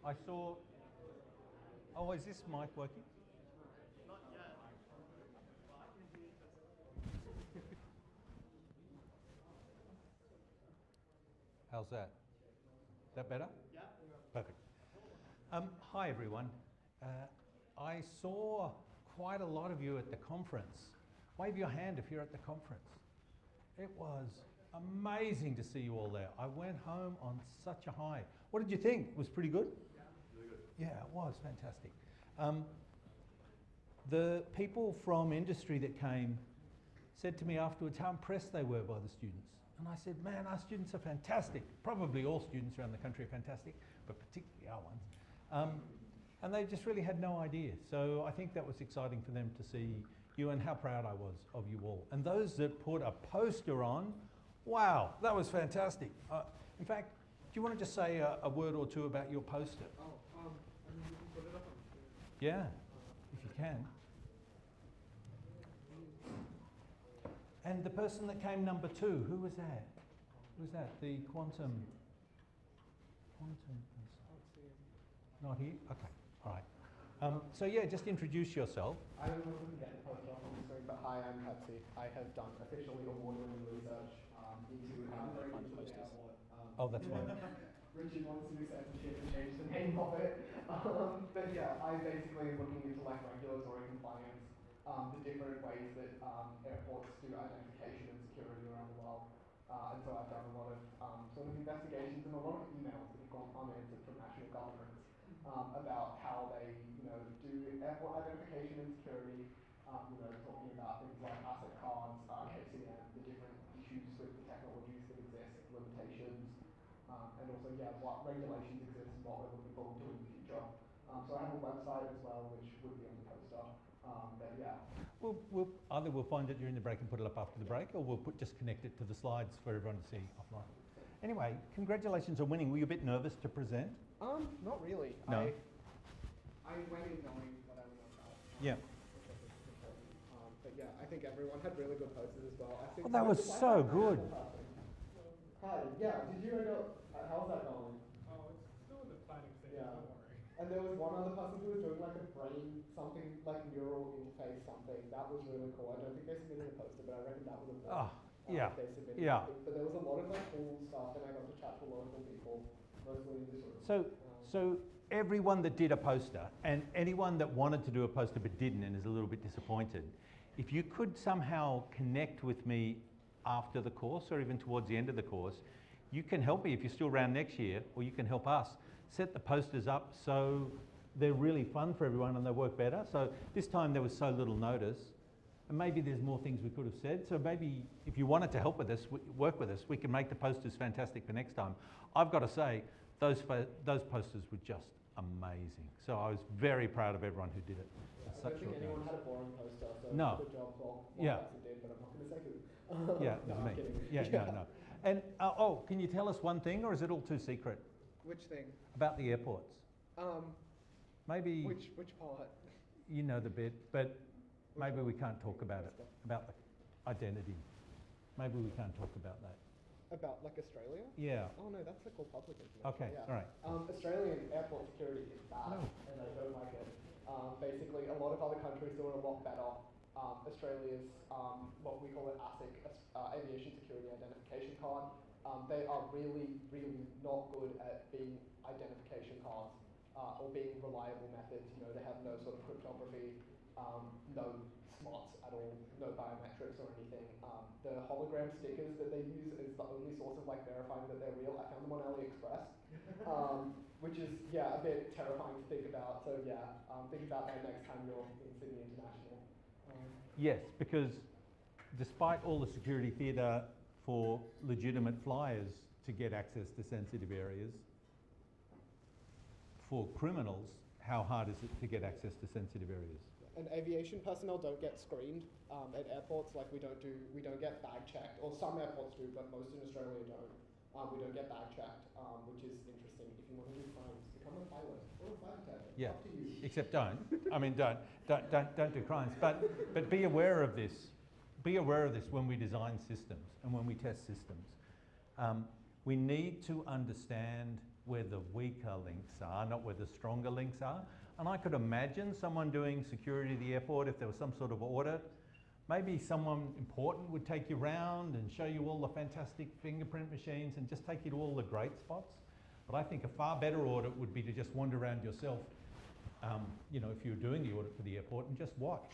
I saw, oh, is this mic working? Not yet. How's that? That better? Yeah. Perfect. Hi everyone. I saw quite a lot of you at the conference. Wave your hand if you're at the conference. It was amazing to see you all there. I went home on such a high. What did you think? It was pretty good? Yeah, really good. Yeah, it was fantastic. The people from industry that came said to me afterwards how impressed they were by the students. And I said, man, our students are fantastic. Probably all students around the country are fantastic, but particularly our ones. And they just really had no idea. So I think that was exciting for them to see you and how proud I was of you all. And those that put a poster on, wow, that was fantastic. In fact, do you want to just say a word or two about your poster? Oh, I mean, you can put it up on the screen. Yeah, if you can. And the person that came number 2, who was that? Who was that? The quantum person. Not here? Okay, all right. So yeah, just introduce yourself. I don't know if we can get the poster up on the screen, but hi, I'm Pepsi. I have done officially award-winning research into how to break into the airport. Oh, that's fine. Richard wants to do censorship and change the name of it. But yeah, I basically am looking into like regulatory compliance, the different ways that airports do identification and security around the world. And so I've done a lot of sort of investigations and a lot of emails that have gone unanswered from national governments about how they, do airport identification and security. Talking about things like asset cards, KCM, the different issues with the technologies that exist, limitations, and also, what regulations exist and what we're looking forward to in the future. So I have a website as well, which would be on the poster. But yeah. Either we'll find it during the break and put it up after the break, or we'll just connect it to the slides for everyone to see offline. Anyway, congratulations on winning. Were you a bit nervous to present? Not really. No. I went in knowing what I was about. Yeah. But yeah, I think everyone had really good posters as well. I think that was so good. Hi, yeah, did you end up, how's that going? Oh, it's still in the planning stage, Yeah. don't worry. And there was one other person who was doing like a brain something, like neural interface something. That was really cool. I don't think they submitted a poster, but I reckon that would have been. Yeah. They submitted something. But there was a lot of like cool stuff, and I got to chat to local people, mostly in this room. So everyone that did a poster, and anyone that wanted to do a poster but didn't and is a little bit disappointed, if you could somehow connect with me after the course or even towards the end of the course, you can help me if you're still around next year, or you can help us set the posters up so they're really fun for everyone and they work better. So this time there was so little notice, and maybe there's more things we could have said. So maybe if you wanted to help with us, work with us, we can make the posters fantastic for next time. I've got to say, those posters were just amazing. So I was very proud of everyone who did it. I don't think anyone had a boring poster, so no. good job. Well, yeah. Person did, but I'm not going to say who. Yeah, no, me. I'm kidding. Yeah, no. And can you tell us one thing, or is it all too secret? Which thing? About the airports. Maybe. Which part? You know the bit, but maybe we can't talk about it, about the identity. Maybe we can't talk about that. About like Australia? Yeah. Oh no, that's like all public information. Okay, yeah. all right. Australian airport security is bad, and I don't like it. Basically, a lot of other countries do it a lot better. Australia's, what we call an ASIC, Aviation Security Identification Card. They are really, really not good at being identification cards or being reliable methods. They have no sort of cryptography, no smarts at all, no biometrics or anything. The hologram stickers that they use is the only source of like verifying that they're real. I found them on AliExpress, which is a bit terrifying to think about. So think about that next time you're in Sydney International. Yes, because despite all the security theatre for legitimate flyers to get access to sensitive areas, for criminals, how hard is it to get access to sensitive areas? And aviation personnel don't get screened at airports. Like we don't get bag checked, or some airports do, but most in Australia don't. We don't get bag checked, which is interesting. If you want to do crimes, become a pilot or a flight attendant. Yeah, up to you. except don't. I mean, don't do crimes. But be aware of this. Be aware of this when we design systems and when we test systems. We need to understand where the weaker links are, not where the stronger links are. And I could imagine someone doing security at the airport if there was some sort of audit. Maybe someone important would take you around and show you all the fantastic fingerprint machines and just take you to all the great spots. But I think a far better audit would be to just wander around yourself, you know, if you're doing the audit for the airport, and just watch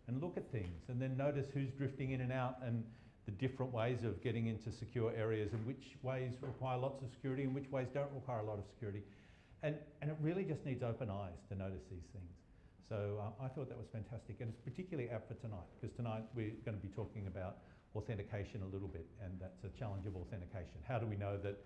and look at things and then notice who's drifting in and out and the different ways of getting into secure areas and which ways require lots of security and which ways don't require a lot of security. And it really just needs open eyes to notice these things. So I thought that was fantastic, and it's particularly apt for tonight, because tonight we're going to be talking about authentication a little bit, and that's a challenge of authentication. How do we know that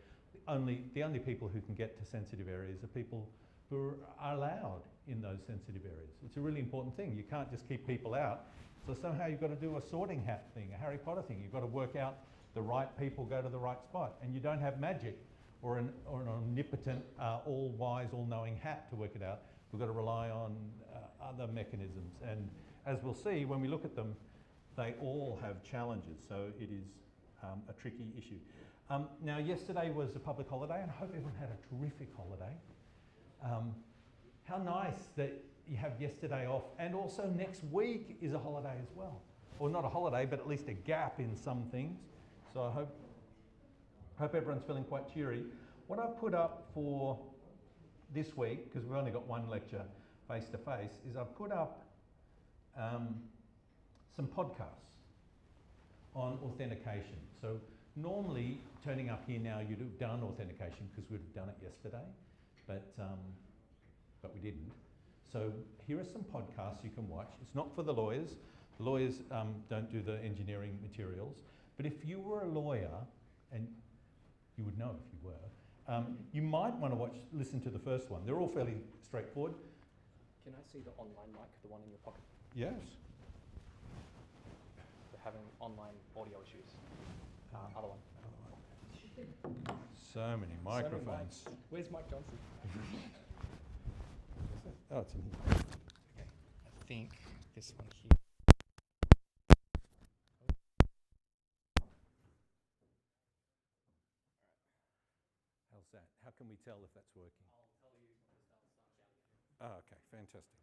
the only people who can get to sensitive areas are people who are allowed in those sensitive areas? It's a really important thing. You can't just keep people out. So somehow you've got to do a sorting hat thing, a Harry Potter thing. You've got to work out the right people go to the right spot, and you don't have magic or an omnipotent, all-wise, all-knowing hat to work it out. We've got to rely on other mechanisms, and as we'll see when we look at them, they all have challenges, so it is a tricky issue. Now, yesterday was a public holiday, and I hope everyone had a terrific holiday. How nice that you have yesterday off, and also next week is a holiday as well. Or not a holiday, but at least a gap in some things. So I hope everyone's feeling quite cheery. What I've put up for this week, because we've only got one lecture face-to-face, is I've put up some podcasts on authentication. So normally, turning up here now, you'd have done authentication because we'd have done it yesterday, but we didn't. So here are some podcasts you can watch. It's not for the lawyers. The lawyers don't do the engineering materials. But if you were a lawyer, and you would know if you were, you might want to listen to the first one. They're all fairly straightforward. Can I see the online mic, the one in your pocket? Yes. We're having online audio issues. Other one. So many microphones. So many mics. Where's Mike Johnson? Oh, it's in here. Okay. I think this one here. How's that? How can we tell if that's working? I'll tell you when the start shouting. Oh, okay, fantastic.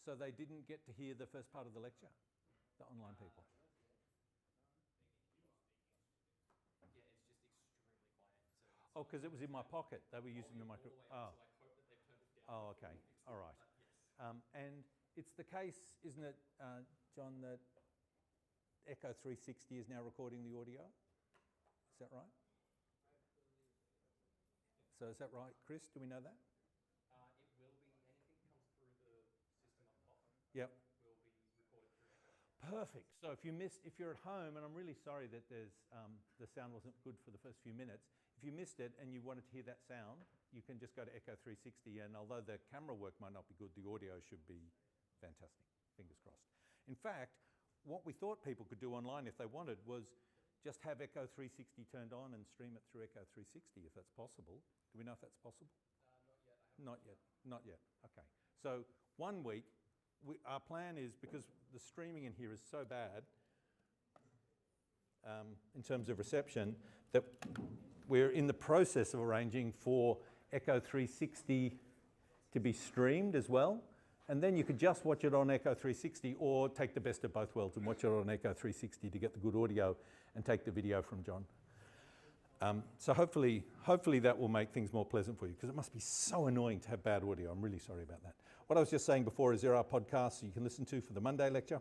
So they didn't get to hear the first part of the lecture, the online people? Yeah, it's just extremely quiet. Oh, because it was in my pocket. They were using the micro. Oh. So I hope that they've turned it down. Oh, okay. All right. Yes. And it's the case, isn't it, John, that Echo 360 is now recording the audio? Is that right? So is that right, Chris? Do we know that? It will be, anything that comes through the system up the bottom. Yep. Will be recorded through Echo. Perfect. So if you're at home, and I'm really sorry that the sound wasn't good for the first few minutes, if you missed it and you wanted to hear that sound, you can just go to Echo 360, and although the camera work might not be good, the audio should be fantastic. Fingers crossed. In fact, what we thought people could do online if they wanted was just have Echo 360 turned on and stream it through Echo 360 if that's possible. Do we know if that's possible? Not yet. Not yet. Okay. So 1 week, our plan is, because the streaming in here is so bad in terms of reception, that we're in the process of arranging for Echo 360 to be streamed as well. And then you could just watch it on Echo 360 or take the best of both worlds and watch it on Echo 360 to get the good audio and take the video from John. So hopefully that will make things more pleasant for you, because it must be so annoying to have bad audio. I'm really sorry about that. What I was just saying before is there are podcasts you can listen to for the Monday lecture.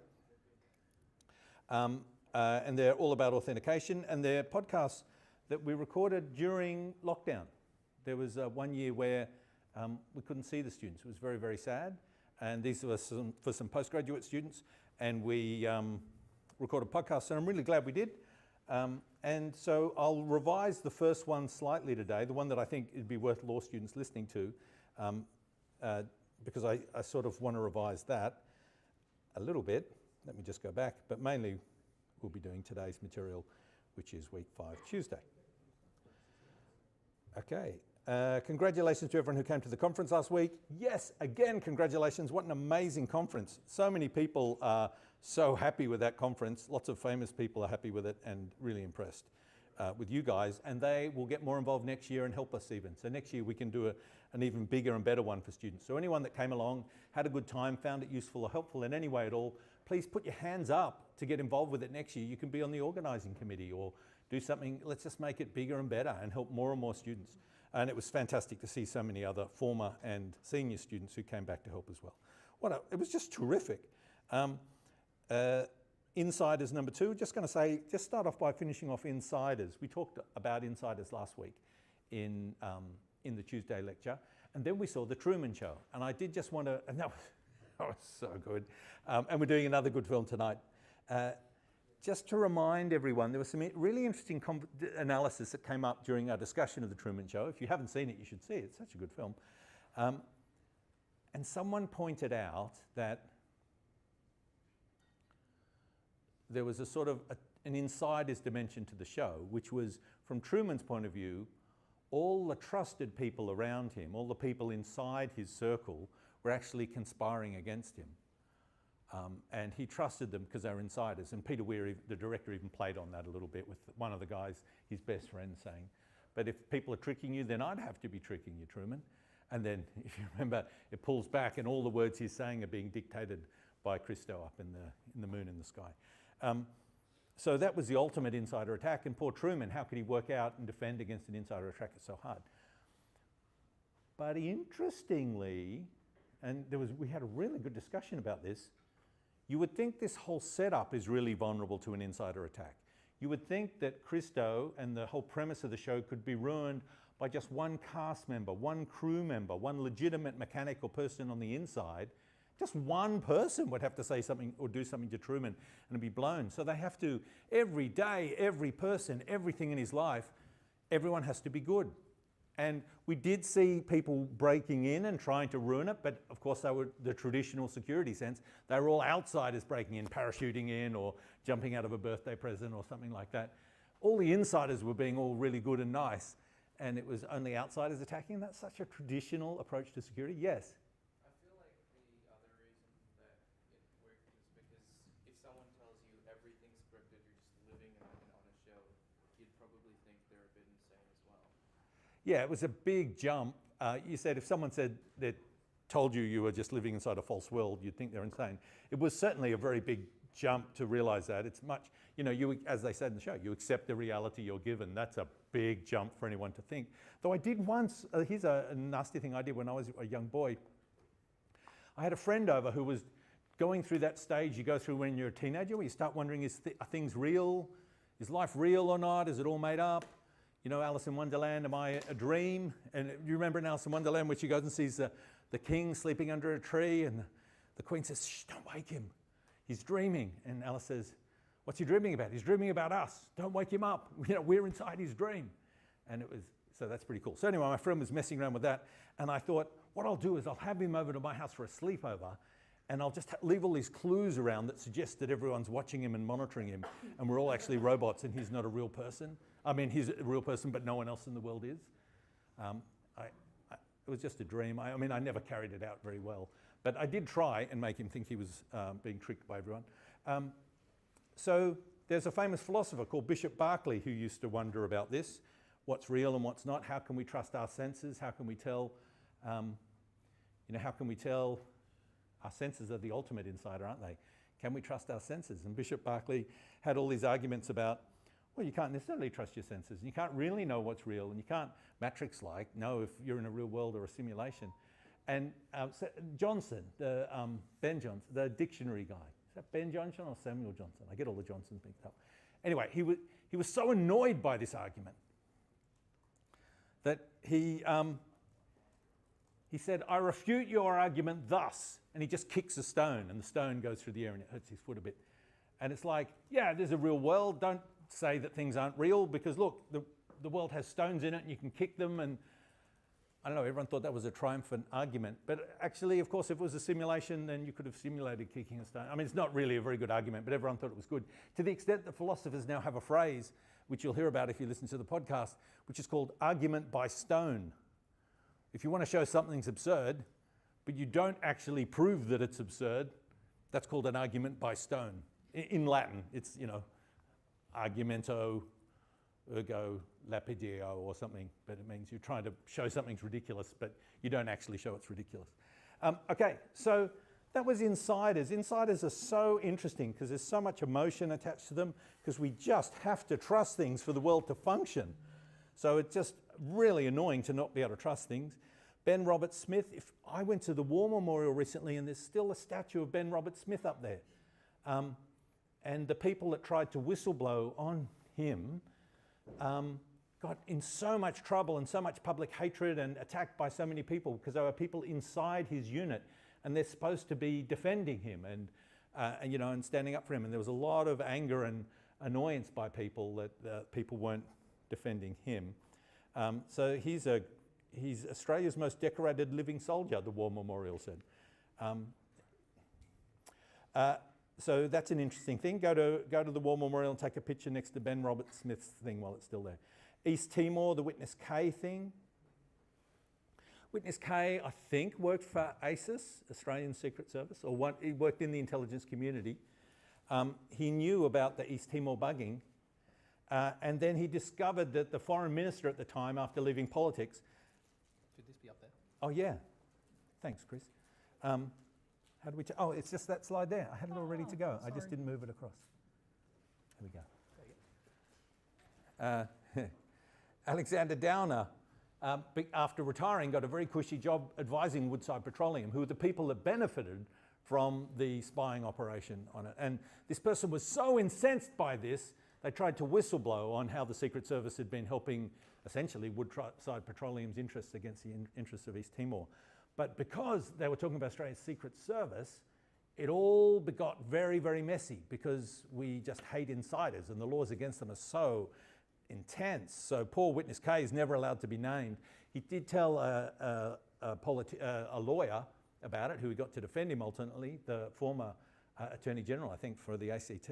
And they're all about authentication, and they're podcasts that we recorded during lockdown. There was 1 year where we couldn't see the students. It was very, very sad. And these were for some postgraduate students, and we recorded podcasts, and I'm really glad we did. And so I'll revise the first one slightly today, the one that I think it'd be worth law students listening to, because I sort of want to revise that a little bit. Let me just go back, but mainly we'll be doing today's material, which is week 5, Tuesday. Okay. Congratulations to everyone who came to the conference last week. Yes, again, congratulations. What an amazing conference. So many people are so happy with that conference. Lots of famous people are happy with it and really impressed. with you guys, and they will get more involved next year and help us even. So next year we can do an even bigger and better one for students. So anyone that came along, had a good time, found it useful or helpful in any way at all, please put your hands up to get involved with it next year. You can be on the organising committee or do something. Let's just make it bigger and better and help more and more students. And it was fantastic to see so many other former and senior students who came back to help as well. It was just terrific. Insiders number 2, just going to say, just start off by finishing off insiders. We talked about insiders last week in the Tuesday lecture, and then we saw The Truman Show. And I did just want to, and that was so good. And we're doing another good film tonight. Just to remind everyone, there was some really interesting analysis that came up during our discussion of The Truman Show. If you haven't seen it, you should see it. It's such a good film. And someone pointed out that there was a sort of an insider's dimension to the show, which was, from Truman's point of view, all the trusted people around him, all the people inside his circle, were actually conspiring against him. And he trusted them because they were insiders. And Peter Weir, the director, even played on that a little bit with one of the guys, his best friend, saying, but if people are tricking you, then I'd have to be tricking you, Truman. And then, if you remember, it pulls back and all the words he's saying are being dictated by Christo up in the moon in the sky. So that was the ultimate insider attack. And poor Truman, how could he work out and defend against an insider attack? It's so hard. But interestingly, and we had a really good discussion about this, you would think this whole setup is really vulnerable to an insider attack. You would think that Christo and the whole premise of the show could be ruined by just one cast member, one crew member, one legitimate mechanic or person on the inside. Just one person would have to say something or do something to Truman and it'd be blown. So they have to, every day, every person, everything in his life, everyone has to be good. And we did see people breaking in and trying to ruin it, but of course they were the traditional security sense. They were all outsiders breaking in, parachuting in or jumping out of a birthday present or something like that. All the insiders were being all really good and nice, and it was only outsiders attacking. That's such a traditional approach to security. Yes? I feel like the other reason that it worked is because if someone tells you everything's scripted, you're just living on a show, you'd probably think they're a bit insane as well. Yeah, it was a big jump. You said if someone said that told you you were just living inside a false world, you'd think they're insane. It was certainly a very big jump to realize that. It's much, you know, as they said in the show, you accept the reality you're given. That's a big jump for anyone to think. Though I did once, here's a nasty thing I did when I was a young boy. I had a friend over who was going through that stage you go through when you're a teenager, where you start wondering, are things real? Is life real or not? Is it all made up? You know, Alice in Wonderland, am I a dream? And you remember in Alice in Wonderland where she goes and sees the king sleeping under a tree and the queen says, shh, don't wake him. He's dreaming. And Alice says, what's he dreaming about? He's dreaming about us. Don't wake him up. You know, we're inside his dream. And it was, so that's pretty cool. So anyway, my friend was messing around with that. And I thought, what I'll do is I'll have him over to my house for a sleepover and I'll just leave all these clues around that suggest that everyone's watching him and monitoring him and we're all actually robots and he's not a real person. I mean, he's a real person, but no one else in the world is. It was just a dream. I mean, I never carried it out very well. But I did try and make him think he was being tricked by everyone. So there's a famous philosopher called Bishop Berkeley who used to wonder about this. What's real and what's not? How can we trust our senses? How can we tell, how can we tell our senses are the ultimate insider, aren't they? Can we trust our senses? And Bishop Berkeley had all these arguments about, well, you can't necessarily trust your senses. And you can't really know what's real. And you can't Matrix-like know if you're in a real world or a simulation. And Johnson, Ben Johnson, the dictionary guy. Is that Ben Johnson or Samuel Johnson? I get all the Johnsons mixed up. Anyway, he was so annoyed by this argument that he said, I refute your argument thus. And he just kicks a stone and the stone goes through the air and it hurts his foot a bit. And it's like, yeah, there's a real world. Don't say that things aren't real because look, the world has stones in it and you can kick them. And I don't know, everyone thought that was a triumphant argument. But actually, of course, if it was a simulation, then you could have simulated kicking a stone. I mean, it's not really a very good argument, but everyone thought it was good. To the extent that philosophers now have a phrase, which you'll hear about if you listen to the podcast, which is called argument by stone. If you want to show something's absurd, but you don't actually prove that it's absurd, that's called an argument by stone. In Latin, it's, argumento ergo lapidio or something, but it means you're trying to show something's ridiculous, but you don't actually show it's ridiculous. Okay, so that was insiders. Insiders are so interesting because there's so much emotion attached to them because we just have to trust things for the world to function. So it's just really annoying to not be able to trust things. Ben Robert Smith, if I went to the War Memorial recently and there's still a statue of Ben Robert Smith up there. And the people that tried to whistleblow on him got in so much trouble and so much public hatred and attacked by so many people because there were people inside his unit and they're supposed to be defending him and you know, and standing up for him. And there was a lot of anger and annoyance by people that people weren't defending him. So he's Australia's most decorated living soldier, the War Memorial said. So that's an interesting thing. Go to the War Memorial and take a picture next to Ben Robert Smith's thing while it's still there. East Timor, the Witness K thing. Witness K, I think, worked for ASIS, Australian Secret Service, or he worked in the intelligence community. He knew about the East Timor bugging, and then he discovered that the foreign minister at the time, after leaving politics... Should this be up there? Oh, yeah. Thanks, Chris. How do we... Oh, it's just that slide there. I had it all ready to go. I just didn't move it across. There we go. Alexander Downer, after retiring, got a very cushy job advising Woodside Petroleum, who were the people that benefited from the spying operation on it. And this person was so incensed by this, they tried to whistleblow on how the Secret Service had been helping, essentially, Woodside Petroleum's interests against the interests of East Timor. But because they were talking about Australia's Secret Service, it all got very, very messy because we just hate insiders and the laws against them are so intense. So poor Witness K is never allowed to be named. He did tell a lawyer about it, who he got to defend him ultimately, the former Attorney General, I think, for the ACT.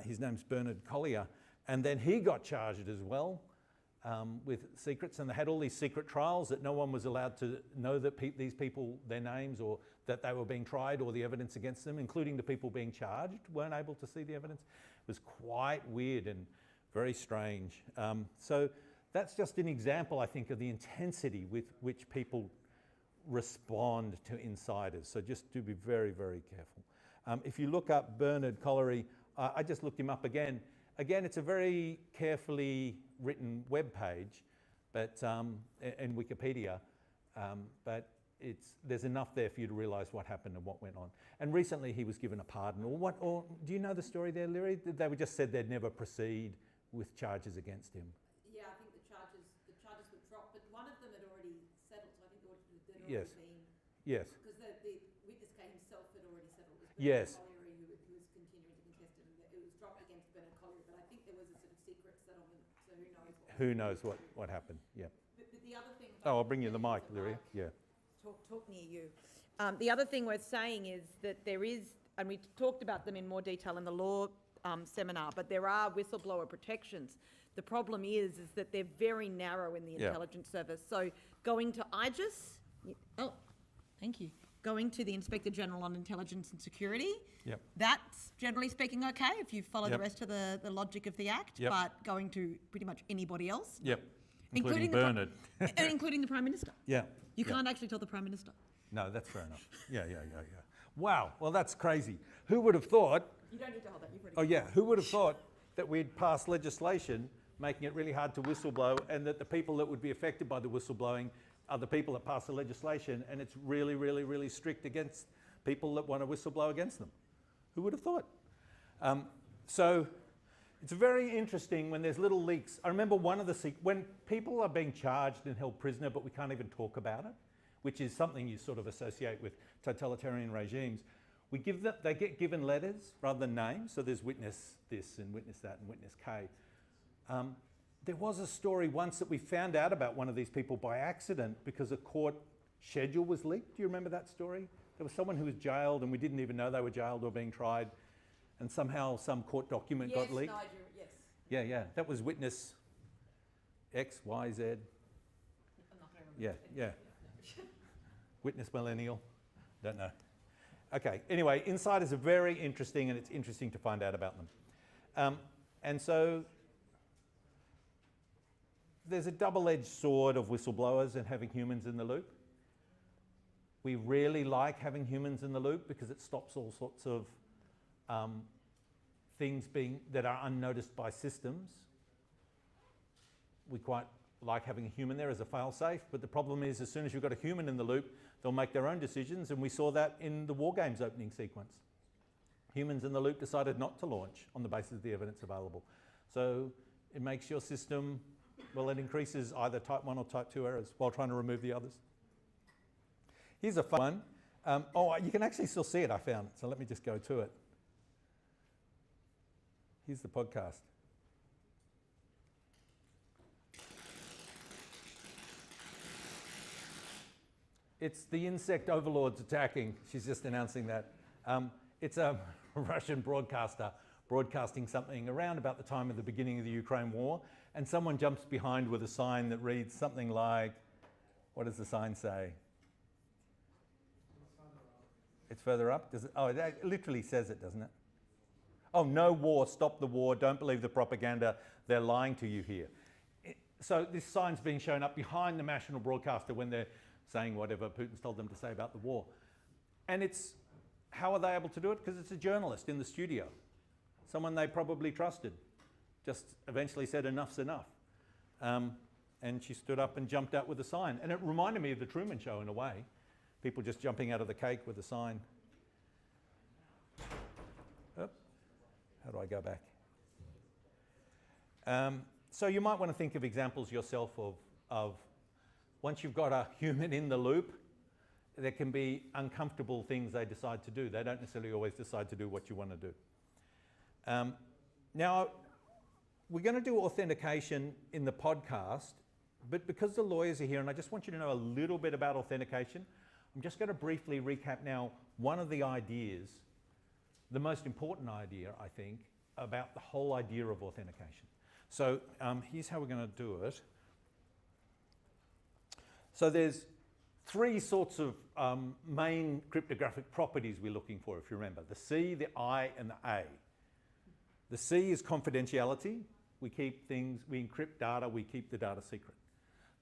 His name's Bernard Collier. And then he got charged as well with secrets, and they had all these secret trials that no one was allowed to know that these people, their names, or that they were being tried, or the evidence against them, including the people being charged, weren't able to see the evidence. It was quite weird and very strange. So that's just an example, I think, of the intensity with which people respond to insiders. So just do be very, very careful. If you look up Bernard Collery, I just looked him up again. Again, it's a very carefully written web page, but in Wikipedia, but there's enough there for you to realise what happened and what went on. And recently he was given a pardon, or do you know the story there, Larry? They were just said they'd never proceed with charges against him. Yeah, I think the charges were dropped, but one of them had already settled, so I think they'd already Yes. been... Yes. Because the Witness K himself had already settled. It was Yes. Bernard Colliery who was continuing to contest it, and it was dropped against Bernard Colliery, but I think there was a sort of secret settlement, so who knows what happened, yeah. But the other thing... Oh, I'll bring you the mic, Larry, yeah. Talk near you. The other thing worth saying is that there is, and we talked about them in more detail in the law seminar, but there are whistleblower protections. The problem is that they're very narrow in the intelligence service. So going to IGIS, thank you. Going to the Inspector General on Intelligence and Security, that's generally speaking okay if you follow the rest of the logic of the Act, but going to pretty much anybody else, including Bernard. and including the Prime Minister. You can't actually tell the Prime Minister. No, that's fair enough. Yeah. Wow, well that's crazy. Who would have thought... You don't need to hold that, you've already... who would have thought that we'd pass legislation making it really hard to whistleblow, and that the people that would be affected by the whistleblowing are the people that pass the legislation, and it's really, really, really strict against people that want to whistleblow against them. Who would have thought? So it's very interesting when there's little leaks. I remember when people are being charged and held prisoner, but we can't even talk about it, which is something you sort of associate with totalitarian regimes. They get given letters rather than names, so there's witness this and witness that and witness K. There was a story once that we found out about one of these people by accident because a court schedule was leaked. Do you remember that story? There was someone who was jailed and we didn't even know they were jailed or being tried, and somehow some court document got leaked. Nigel, Yeah. That was witness X, Y, Z. I'm not going to remember. Yeah. Witness millennial. Don't know. Okay, anyway, insiders are very interesting, and it's interesting to find out about them. And so there's a double-edged sword of whistleblowers and having humans in the loop. We really like having humans in the loop because it stops all sorts of things that are unnoticed by systems. We quite like having a human there as a fail-safe, but the problem is as soon as you've got a human in the loop, they'll make their own decisions, and we saw that in the War Games opening sequence. Humans in the loop decided not to launch on the basis of the evidence available. So it makes your system, well, it increases either type 1 or type 2 errors while trying to remove the others. Here's a fun one. Oh, you can actually still see it, I found. So let me just go to it. Here's the podcast. It's the insect overlords attacking. She's just announcing that. It's a Russian broadcaster broadcasting something around about the time of the beginning of the Ukraine war, and someone jumps behind with a sign that reads something like, what does the sign say? It's further up? Does it? Oh, it literally says it, doesn't it? Oh, no war, stop the war, don't believe the propaganda, they're lying to you here. So this sign's being shown up behind the national broadcaster when they're saying whatever Putin's told them to say about the war. And it's, how are they able to do it? Because it's a journalist in the studio. Someone they probably trusted. Just eventually said enough's enough. And she stood up and jumped out with a sign. And it reminded me of the Truman Show in a way. People just jumping out of the cake with a sign. Oh, how do I go back? So you might want to think of examples yourself of once you've got a human in the loop, there can be uncomfortable things they decide to do. They don't necessarily always decide to do what you want to do. Now, we're going to do authentication in the podcast, but because the lawyers are here, and I just want you to know a little bit about authentication, I'm just going to briefly recap now one of the ideas, the most important idea, I think, about the whole idea of authentication. So here's how we're going to do it. So there's three sorts of main cryptographic properties we're looking for, if you remember. The C, the I, and the A. The C is confidentiality. We keep things, we encrypt data, we keep the data secret.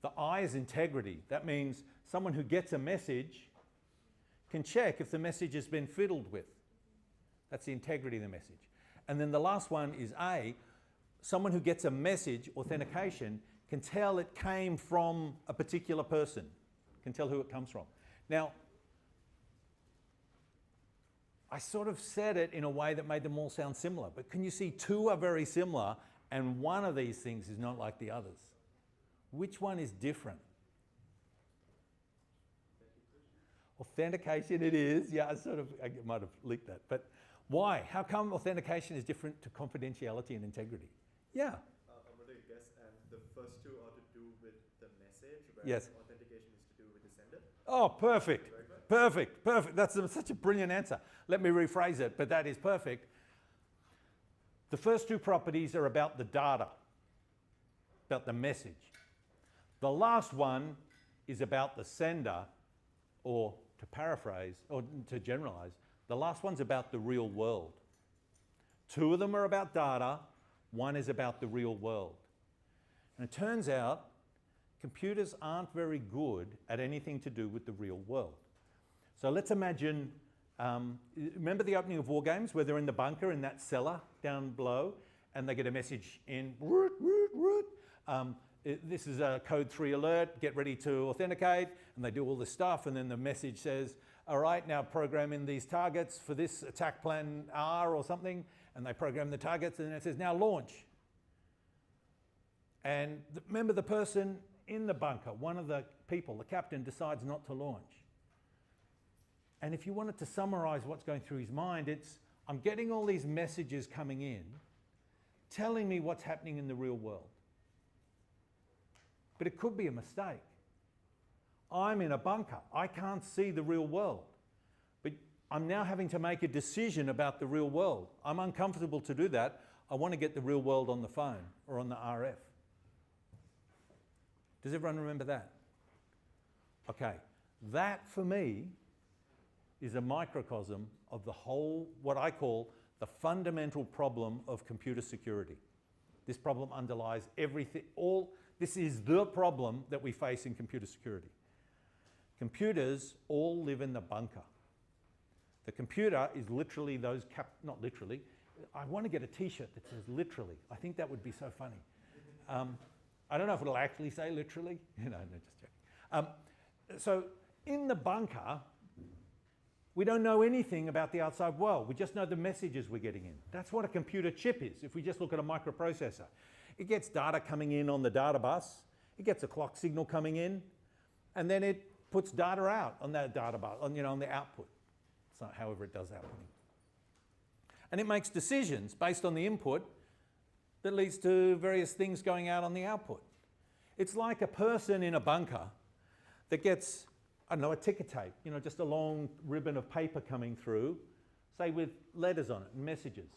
The I is integrity. That means someone who gets a message can check if the message has been fiddled with. That's the integrity of the message. And then the last one is A. Someone who gets a message, authentication, can tell it came from a particular person, can tell who it comes from. Now, I sort of said it in a way that made them all sound similar, but can you see two are very similar and one of these things is not like the others? Which one is different? Authentication it is. Yeah, I might have leaked that. But why? How come authentication is different to confidentiality and integrity? Yeah. I'm going to guess, and the first two are to do with the message, whereas yes. authentication is to do with the sender. Oh, perfect. Perfect, perfect. That's such a brilliant answer. Let me rephrase it, but that is perfect. The first two properties are about the data, about the message. The last one is about the sender, or to paraphrase, or to generalize, the last one's about the real world. Two of them are about data, one is about the real world. And it turns out computers aren't very good at anything to do with the real world. So let's imagine, remember the opening of War Games where they're in the bunker in that cellar down below and they get a message in, this is a code 3 alert, get ready to authenticate, and they do all this stuff, and then the message says, all right, now program in these targets for this attack plan R or something, and they program the targets, and then it says, now launch. And remember the person in the bunker, one of the people, the captain, decides not to launch. And if you wanted to summarize what's going through his mind, it's, I'm getting all these messages coming in, telling me what's happening in the real world. But it could be a mistake. I'm in a bunker. I can't see the real world. But I'm now having to make a decision about the real world. I'm uncomfortable to do that. I want to get the real world on the phone or on the RF. Does everyone remember that? Okay, that for me is a microcosm of the whole, what I call the fundamental problem of computer security. This problem underlies everything, This is the problem that we face in computer security. Computers all live in the bunker. The computer is literally those not literally. I want to get a t-shirt that says literally. I think that would be so funny. I don't know if it'll actually say literally. No, just joking. So in the bunker, we don't know anything about the outside world. We just know the messages we're getting in. That's what a computer chip is. If we just look at a microprocessor, it gets data coming in on the data bus. It gets a clock signal coming in, and then it puts data out on that data bus, on the output. So however it does outputting. And it makes decisions based on the input that leads to various things going out on the output. It's like a person in a bunker that gets, I don't know, a ticker tape, just a long ribbon of paper coming through, say with letters on it and messages.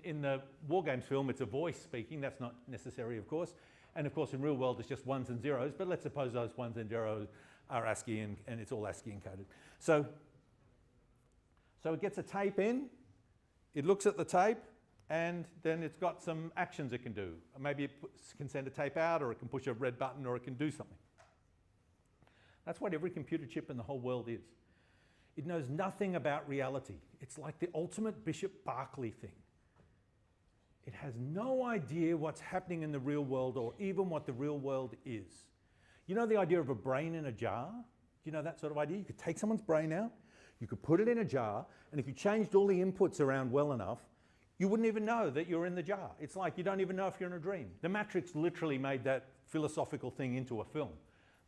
In the War Games film, it's a voice speaking. That's not necessary, of course. And of course, in real world, it's just ones and zeros. But let's suppose those ones and zeros are ASCII and it's all ASCII encoded. So it gets a tape in, it looks at the tape, and then it's got some actions it can do. Maybe it can send a tape out, or it can push a red button, or it can do something. That's what every computer chip in the whole world is. It knows nothing about reality. It's like the ultimate Bishop Berkeley thing. It has no idea what's happening in the real world, or even what the real world is. You know the idea of a brain in a jar? Do you know that sort of idea? You could take someone's brain out, you could put it in a jar, and if you changed all the inputs around well enough, you wouldn't even know that you're in the jar. It's like you don't even know if you're in a dream. The Matrix literally made that philosophical thing into a film.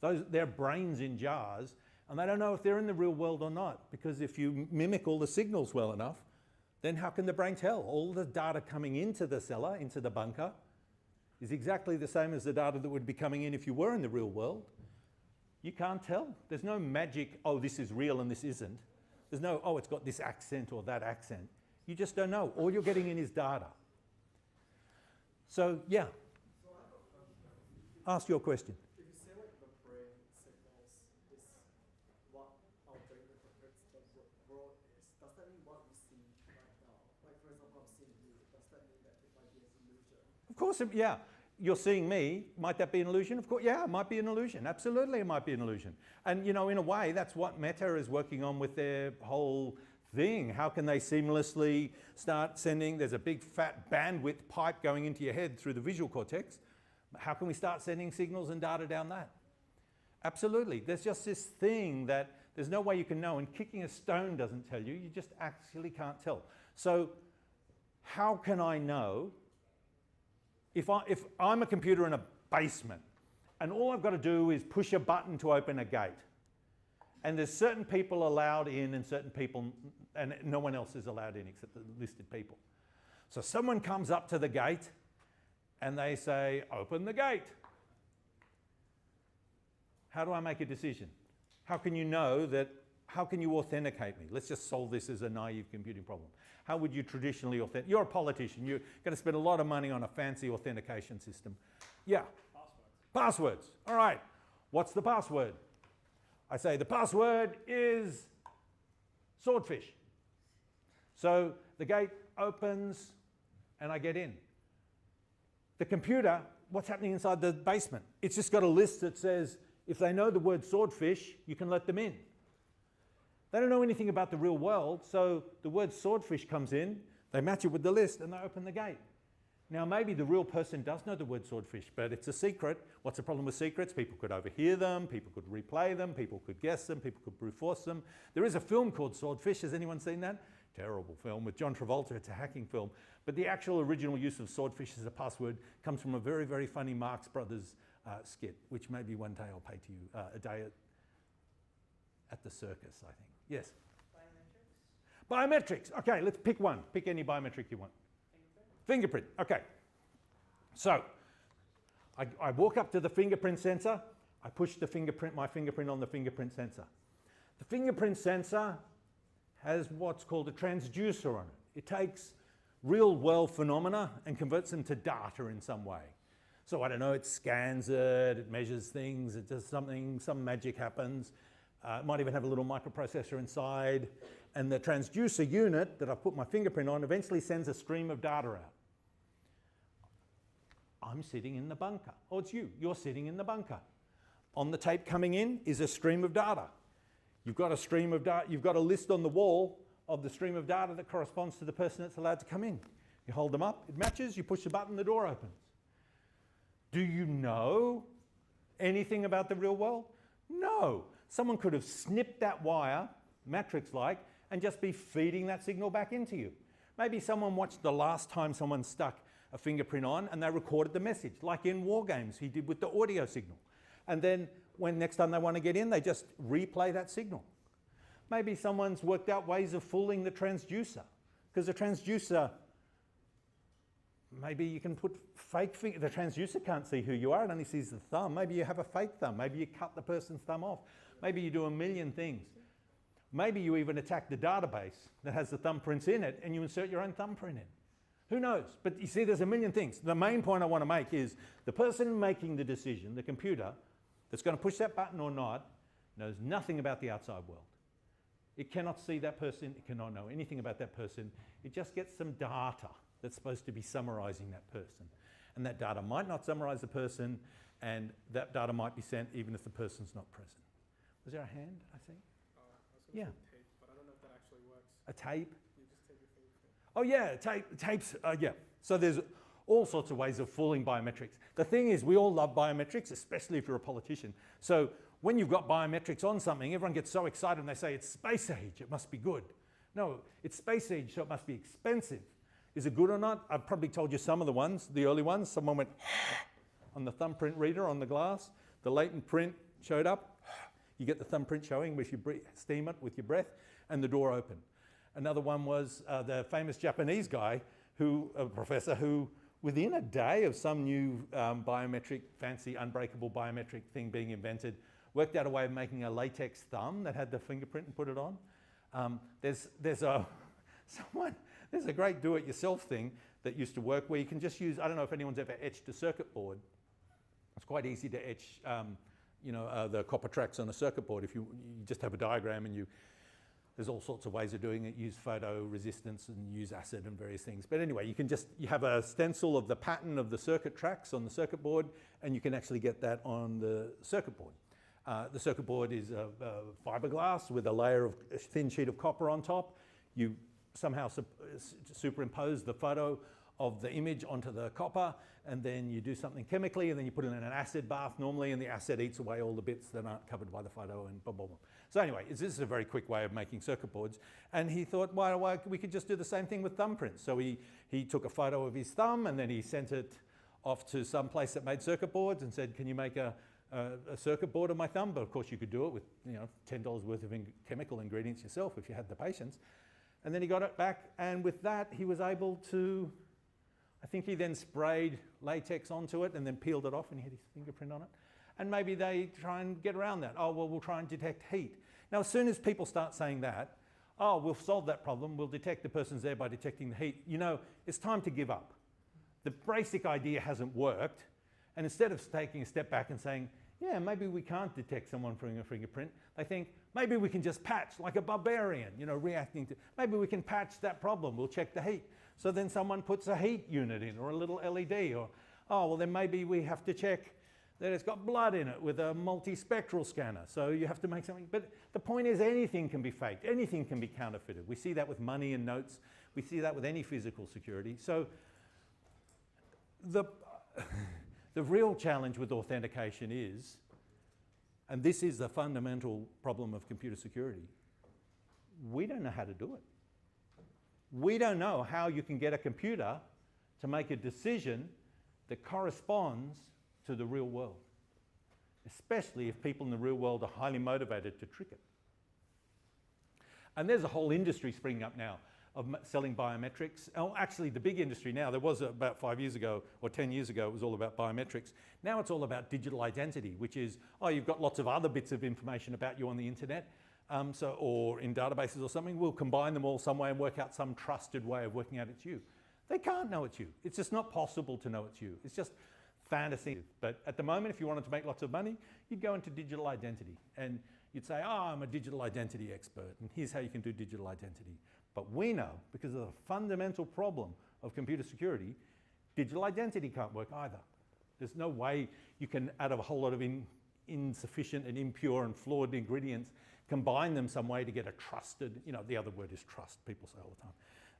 They're brains in jars, and they don't know if they're in the real world or not, because if you mimic all the signals well enough, then how can the brain tell? All the data coming into the cellar, into the bunker, is exactly the same as the data that would be coming in if you were in the real world. You can't tell. There's no magic, oh, this is real and this isn't. There's no, oh, it's got this accent or that accent. You just don't know. All you're getting in is data. So, yeah. Ask your question. If you say like the brain signals is what our brain interprets the world is, does that mean what we see right now? Like for example, I'm seeing you. Does that mean that it might be an illusion? Of course, yeah. You're seeing me. Might that be an illusion? Of course, yeah, it might be an illusion. Absolutely, it might be an illusion. And, in a way, that's what Meta is working on with their whole thing. How can they seamlessly start sending, there's a big fat bandwidth pipe going into your head through the visual cortex. How can we start sending signals and data down that? Absolutely. There's just this thing that there's no way you can know, and kicking a stone doesn't tell you. You just actually can't tell. So how can I know if I'm a computer in a basement and all I've got to do is push a button to open a gate, and there's certain people allowed in and certain people, and no one else is allowed in except the listed people. So someone comes up to the gate and they say, open the gate. How do I make a decision? How can you know that, how can you authenticate me? Let's just solve this as a naive computing problem. How would you traditionally authenticate? You're a politician, you're going to spend a lot of money on a fancy authentication system. Yeah. Passwords. All right. What's the password? I say the password is swordfish. So the gate opens and I get in. The computer, what's happening inside the basement? It's just got a list that says, if they know the word swordfish, you can let them in. They don't know anything about the real world, so the word swordfish comes in, they match it with the list, and they open the gate. Now, maybe the real person does know the word swordfish, but it's a secret. What's the problem with secrets? People could overhear them, people could replay them, people could guess them, people could brute force them. There is a film called Swordfish. Has anyone seen that? Terrible film with John Travolta. It's a hacking film. But the actual original use of swordfish as a password comes from a very, very funny Marx Brothers skit, which maybe one day I'll pay to you, a day at the circus, I think. Yes? Biometrics. Biometrics. Okay, let's pick one. Pick any biometric you want. Fingerprint. Okay. So I walk up to the fingerprint sensor. I push the my fingerprint on the fingerprint sensor. The fingerprint sensor has what's called a transducer on it. It takes real world phenomena and converts them to data in some way. So I don't know, it scans it, it measures things, it does something, some magic happens. It might even have a little microprocessor inside. And the transducer unit that I've put my fingerprint on eventually sends a stream of data out. I'm sitting in the bunker. Or it's you, you're sitting in the bunker. On the tape coming in is a stream of data. You've got a stream of data, you've got a list on the wall of the stream of data that corresponds to the person that's allowed to come in. You hold them up, it matches, you push the button, the door opens. Do you know anything about the real world? No. Someone could have snipped that wire, matrix-like, and just be feeding that signal back into you. Maybe someone watched the last time someone stuck a fingerprint on and they recorded the message, like in war games he did with the audio signal. And then when next time they want to get in, they just replay that signal. Maybe someone's worked out ways of fooling the transducer, because the transducer, maybe you can put fake finger, the transducer can't see who you are, it only sees the thumb. Maybe you have a fake thumb, maybe you cut the person's thumb off. Maybe you do a million things. Maybe you even attack the database that has the thumbprints in it and you insert your own thumbprint in. Who knows? But you see, there's a million things. The main point I want to make is the person making the decision, the computer, that's going to push that button or not, knows nothing about the outside world. It cannot see that person, it cannot know anything about that person. It just gets some data that's supposed to be summarizing that person. And that data might not summarize the person, and that data might be sent even if the person's not present. Was there a hand, I think? Yeah. Tape, but I don't know if that actually works. A tape? You just take your fingerprint. Oh yeah, tapes, yeah. So there's all sorts of ways of fooling biometrics. The thing is, we all love biometrics, especially if you're a politician. So when you've got biometrics on something, everyone gets so excited and they say, it's space age, it must be good. No, it's space age, so it must be expensive. Is it good or not? I've probably told you some of the ones, the early ones. Someone went on the thumbprint reader on the glass. The latent print showed up. You get the thumbprint showing with you steam it with your breath, and the door opened. Another one was the famous Japanese guy, a professor who, within a day of some new biometric, fancy, unbreakable biometric thing being invented, worked out a way of making a latex thumb that had the fingerprint and put it on. There's a great do-it-yourself thing that used to work where you can just use, I don't know if anyone's ever etched a circuit board. It's quite easy to etch the copper tracks on a circuit board. If you just have a diagram and there's all sorts of ways of doing it. Use photo resistance and use acid and various things. But anyway, you have a stencil of the pattern of the circuit tracks on the circuit board, and you can actually get that on the circuit board. The circuit board is a fiberglass with a layer of a thin sheet of copper on top. You somehow superimpose the photo of the image onto the copper, and then you do something chemically, and then you put it in an acid bath normally, and the acid eats away all the bits that aren't covered by the photo, and blah, blah, blah. So anyway, this is a very quick way of making circuit boards, and he thought, why we could just do the same thing with thumbprints. So he took a photo of his thumb, and then he sent it off to some place that made circuit boards and said, can you make a circuit board of my thumb? But of course you could do it with $10 worth of chemical ingredients yourself if you had the patience. And then he got it back, and with that he was able to, I think he then sprayed latex onto it and then peeled it off, and he had his fingerprint on it. And maybe they try and get around that. Oh, well, we'll try and detect heat. Now, as soon as people start saying that, oh, we'll solve that problem, we'll detect the person's there by detecting the heat, it's time to give up. The basic idea hasn't worked, and instead of taking a step back and saying, yeah, maybe we can't detect someone from a fingerprint, they think, maybe we can just patch, like a barbarian, reacting to, maybe we can patch that problem, we'll check the heat. So then someone puts a heat unit in, or a little LED, or, oh, well then maybe we have to check that it's got blood in it with a multispectral scanner. So you have to make something, but the point is anything can be faked, anything can be counterfeited. We see that with money and notes, we see that with any physical security. So the real challenge with authentication is, and this is the fundamental problem of computer security, we don't know how to do it. We don't know how you can get a computer to make a decision that corresponds to the real world, especially if people in the real world are highly motivated to trick it. And there's a whole industry springing up now of selling biometrics. Oh, actually, the big industry now, there was about 5 years ago or 10 years ago, it was all about biometrics. Now it's all about digital identity, which is, oh, you've got lots of other bits of information about you on the internet, or in databases or something. We'll combine them all some way and work out some trusted way of working out it's you. They can't know it's you. It's just not possible to know it's you. It's just fantasy. But at the moment, if you wanted to make lots of money, you'd go into digital identity and you'd say, oh, I'm a digital identity expert, and here's how you can do digital identity. But we know, because of the fundamental problem of computer security, digital identity can't work either. There's no way you can, out of a whole lot of insufficient and impure and flawed ingredients, combine them some way to get a trusted, you know, the other word is trust, people say all the time,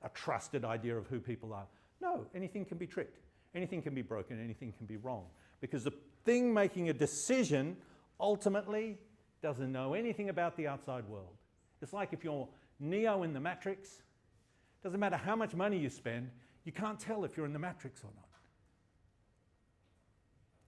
a trusted idea of who people are. No, anything can be tricked, anything can be broken, anything can be wrong. Because the thing making a decision ultimately doesn't know anything about the outside world. It's like if you're Neo in the Matrix, doesn't matter how much money you spend, you can't tell if you're in the Matrix or not.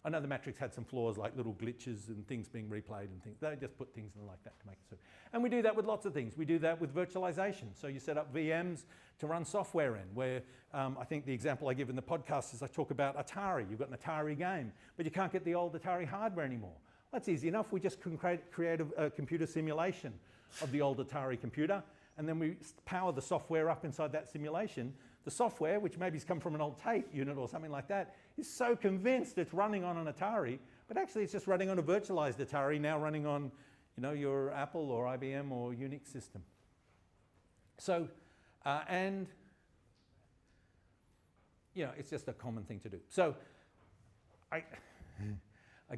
I know the Matrix had some flaws like little glitches and things being replayed and things. They just put things in like that to make it so. And we do that with lots of things. We do that with virtualization. So you set up VMs to run software in, where I think the example I give in the podcast is I talk about Atari. You've got an Atari game, but you can't get the old Atari hardware anymore. That's easy enough. We just can create a computer simulation of the old Atari computer, and then we power the software up inside that simulation. The software, which maybe has come from an old tape unit or something like that, is so convinced it's running on an Atari, but actually it's just running on a virtualized Atari, now running on, you know, your Apple or IBM or Unix system. So, and, you know, it's just a common thing to do. So, I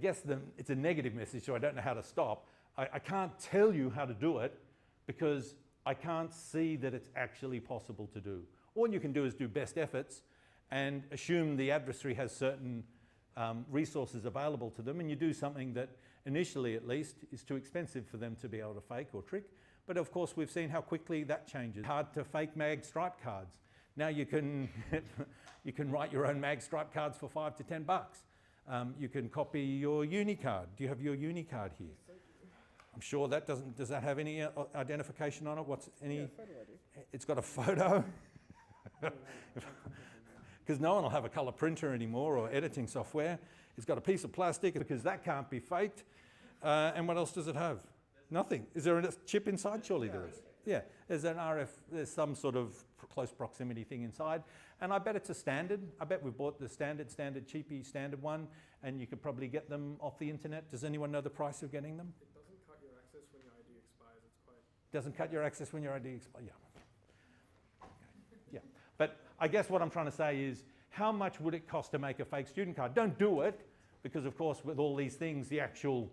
guess it's a negative message, so I don't know how to stop. I can't tell you how to do it because I can't see that it's actually possible to do. All you can do is do best efforts and assume the adversary has certain resources available to them, and you do something that initially at least is too expensive for them to be able to fake or trick. But of course we've seen how quickly that changes. Hard to fake mag stripe cards. Now you can, you can write your own mag stripe cards for $5 to $10. You can copy your Unicard. Do you have your Unicard here? I'm sure that does that have any identification on it? What's any? Yeah, photo ID. It's got a photo. Because no one will have a colour printer anymore or editing software. It's got a piece of plastic because that can't be faked. And what else does it have? Nothing. Is there a chip inside? Surely there is. Yeah, there's an RF, there's some sort of close proximity thing inside. And I bet it's a standard. I bet we've bought the standard cheapy standard one, and you could probably get them off the internet. Does anyone know the price of getting them? It doesn't cut your access when your ID expires. It's quite. Doesn't cut your access when your ID expires? Yeah. Yeah. But I guess what I'm trying to say is, how much would it cost to make a fake student card? Don't do it, because of course with all these things, the actual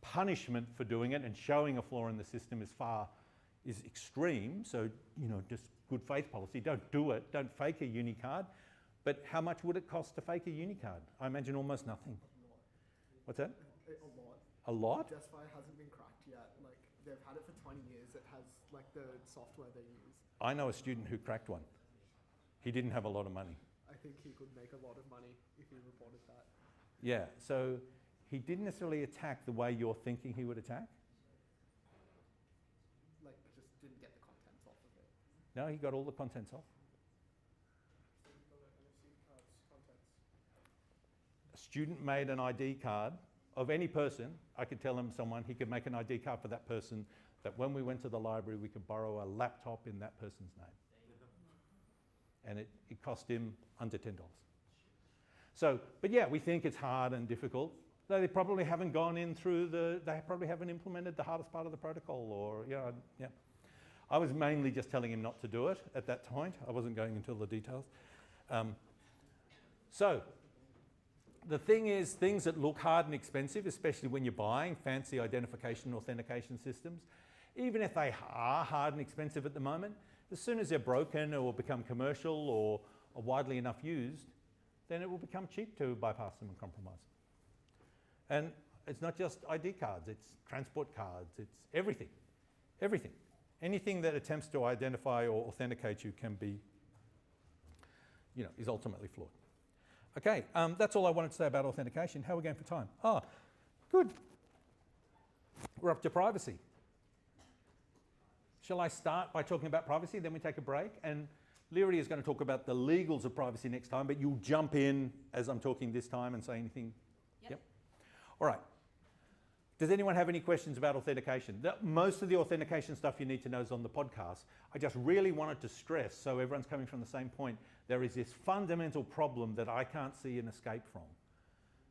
punishment for doing it and showing a flaw in the system is extreme. So, you know, just good faith policy. Don't do it. Don't fake a Unicard. But how much would it cost to fake a Unicard? I imagine almost nothing. What's that? A lot. A lot? Desfire hasn't been cracked yet. Like, they've had it for 20 years. It has, like, the software they use. I know a student who cracked one. He didn't have a lot of money. I think he could make a lot of money if he reported that. Yeah, so he didn't necessarily attack the way you're thinking he would attack. Like, just didn't get the contents off of it. No, he got all the contents off. So he got an NFC card's contents. A student made an ID card of any person. I could tell him someone, he could make an ID card for that person, that when we went to the library, we could borrow a laptop in that person's name. And it cost him under $10. So, but yeah, we think it's hard and difficult. Though they probably haven't gone in through they probably haven't implemented the hardest part of the protocol, or, yeah. I was mainly just telling him not to do it at that point. I wasn't going into the details. So, the thing is, things that look hard and expensive, especially when you're buying fancy identification and authentication systems, even if they are hard and expensive at the moment, as soon as they're broken or become commercial or are widely enough used, then it will become cheap to bypass them and compromise. And it's not just ID cards, it's transport cards, it's everything. Everything. Anything that attempts to identify or authenticate you can be, you know, is ultimately flawed. Okay, that's all I wanted to say about authentication. How are we going for time? Ah, good. We're up to privacy. Shall I start by talking about privacy, then we take a break? And Leary is going to talk about the legals of privacy next time, but you'll jump in as I'm talking this time and say anything? Yep. All right. Does anyone have any questions about authentication? Most of the authentication stuff you need to know is on the podcast. I just really wanted to stress, so everyone's coming from the same point, there is this fundamental problem that I can't see an escape from.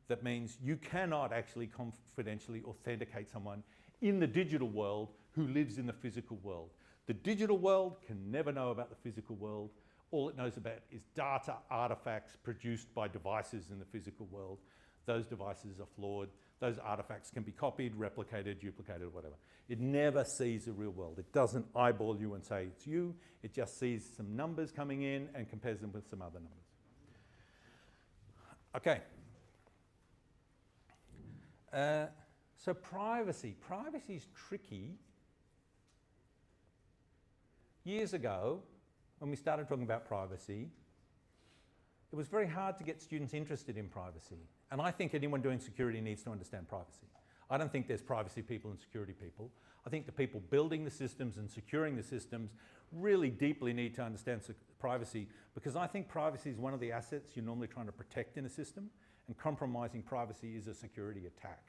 That means you cannot actually confidentially authenticate someone in the digital world who lives in the physical world. The digital world can never know about the physical world. All it knows about is data artifacts produced by devices in the physical world. those devices are flawed, those artifacts can be copied, replicated, duplicated, whatever. It never sees the real world. It doesn't eyeball you and say it's you. It just sees some numbers coming in and compares them with some other numbers. Okay. So privacy. Privacy is tricky. Years ago, when we started talking about privacy, it was very hard to get students interested in privacy. And I think anyone doing security needs to understand privacy. I don't think there's privacy people and security people. I think the people building the systems and securing the systems really deeply need to understand privacy, because I think privacy is one of the assets you're normally trying to protect in a system, and compromising privacy is a security attack.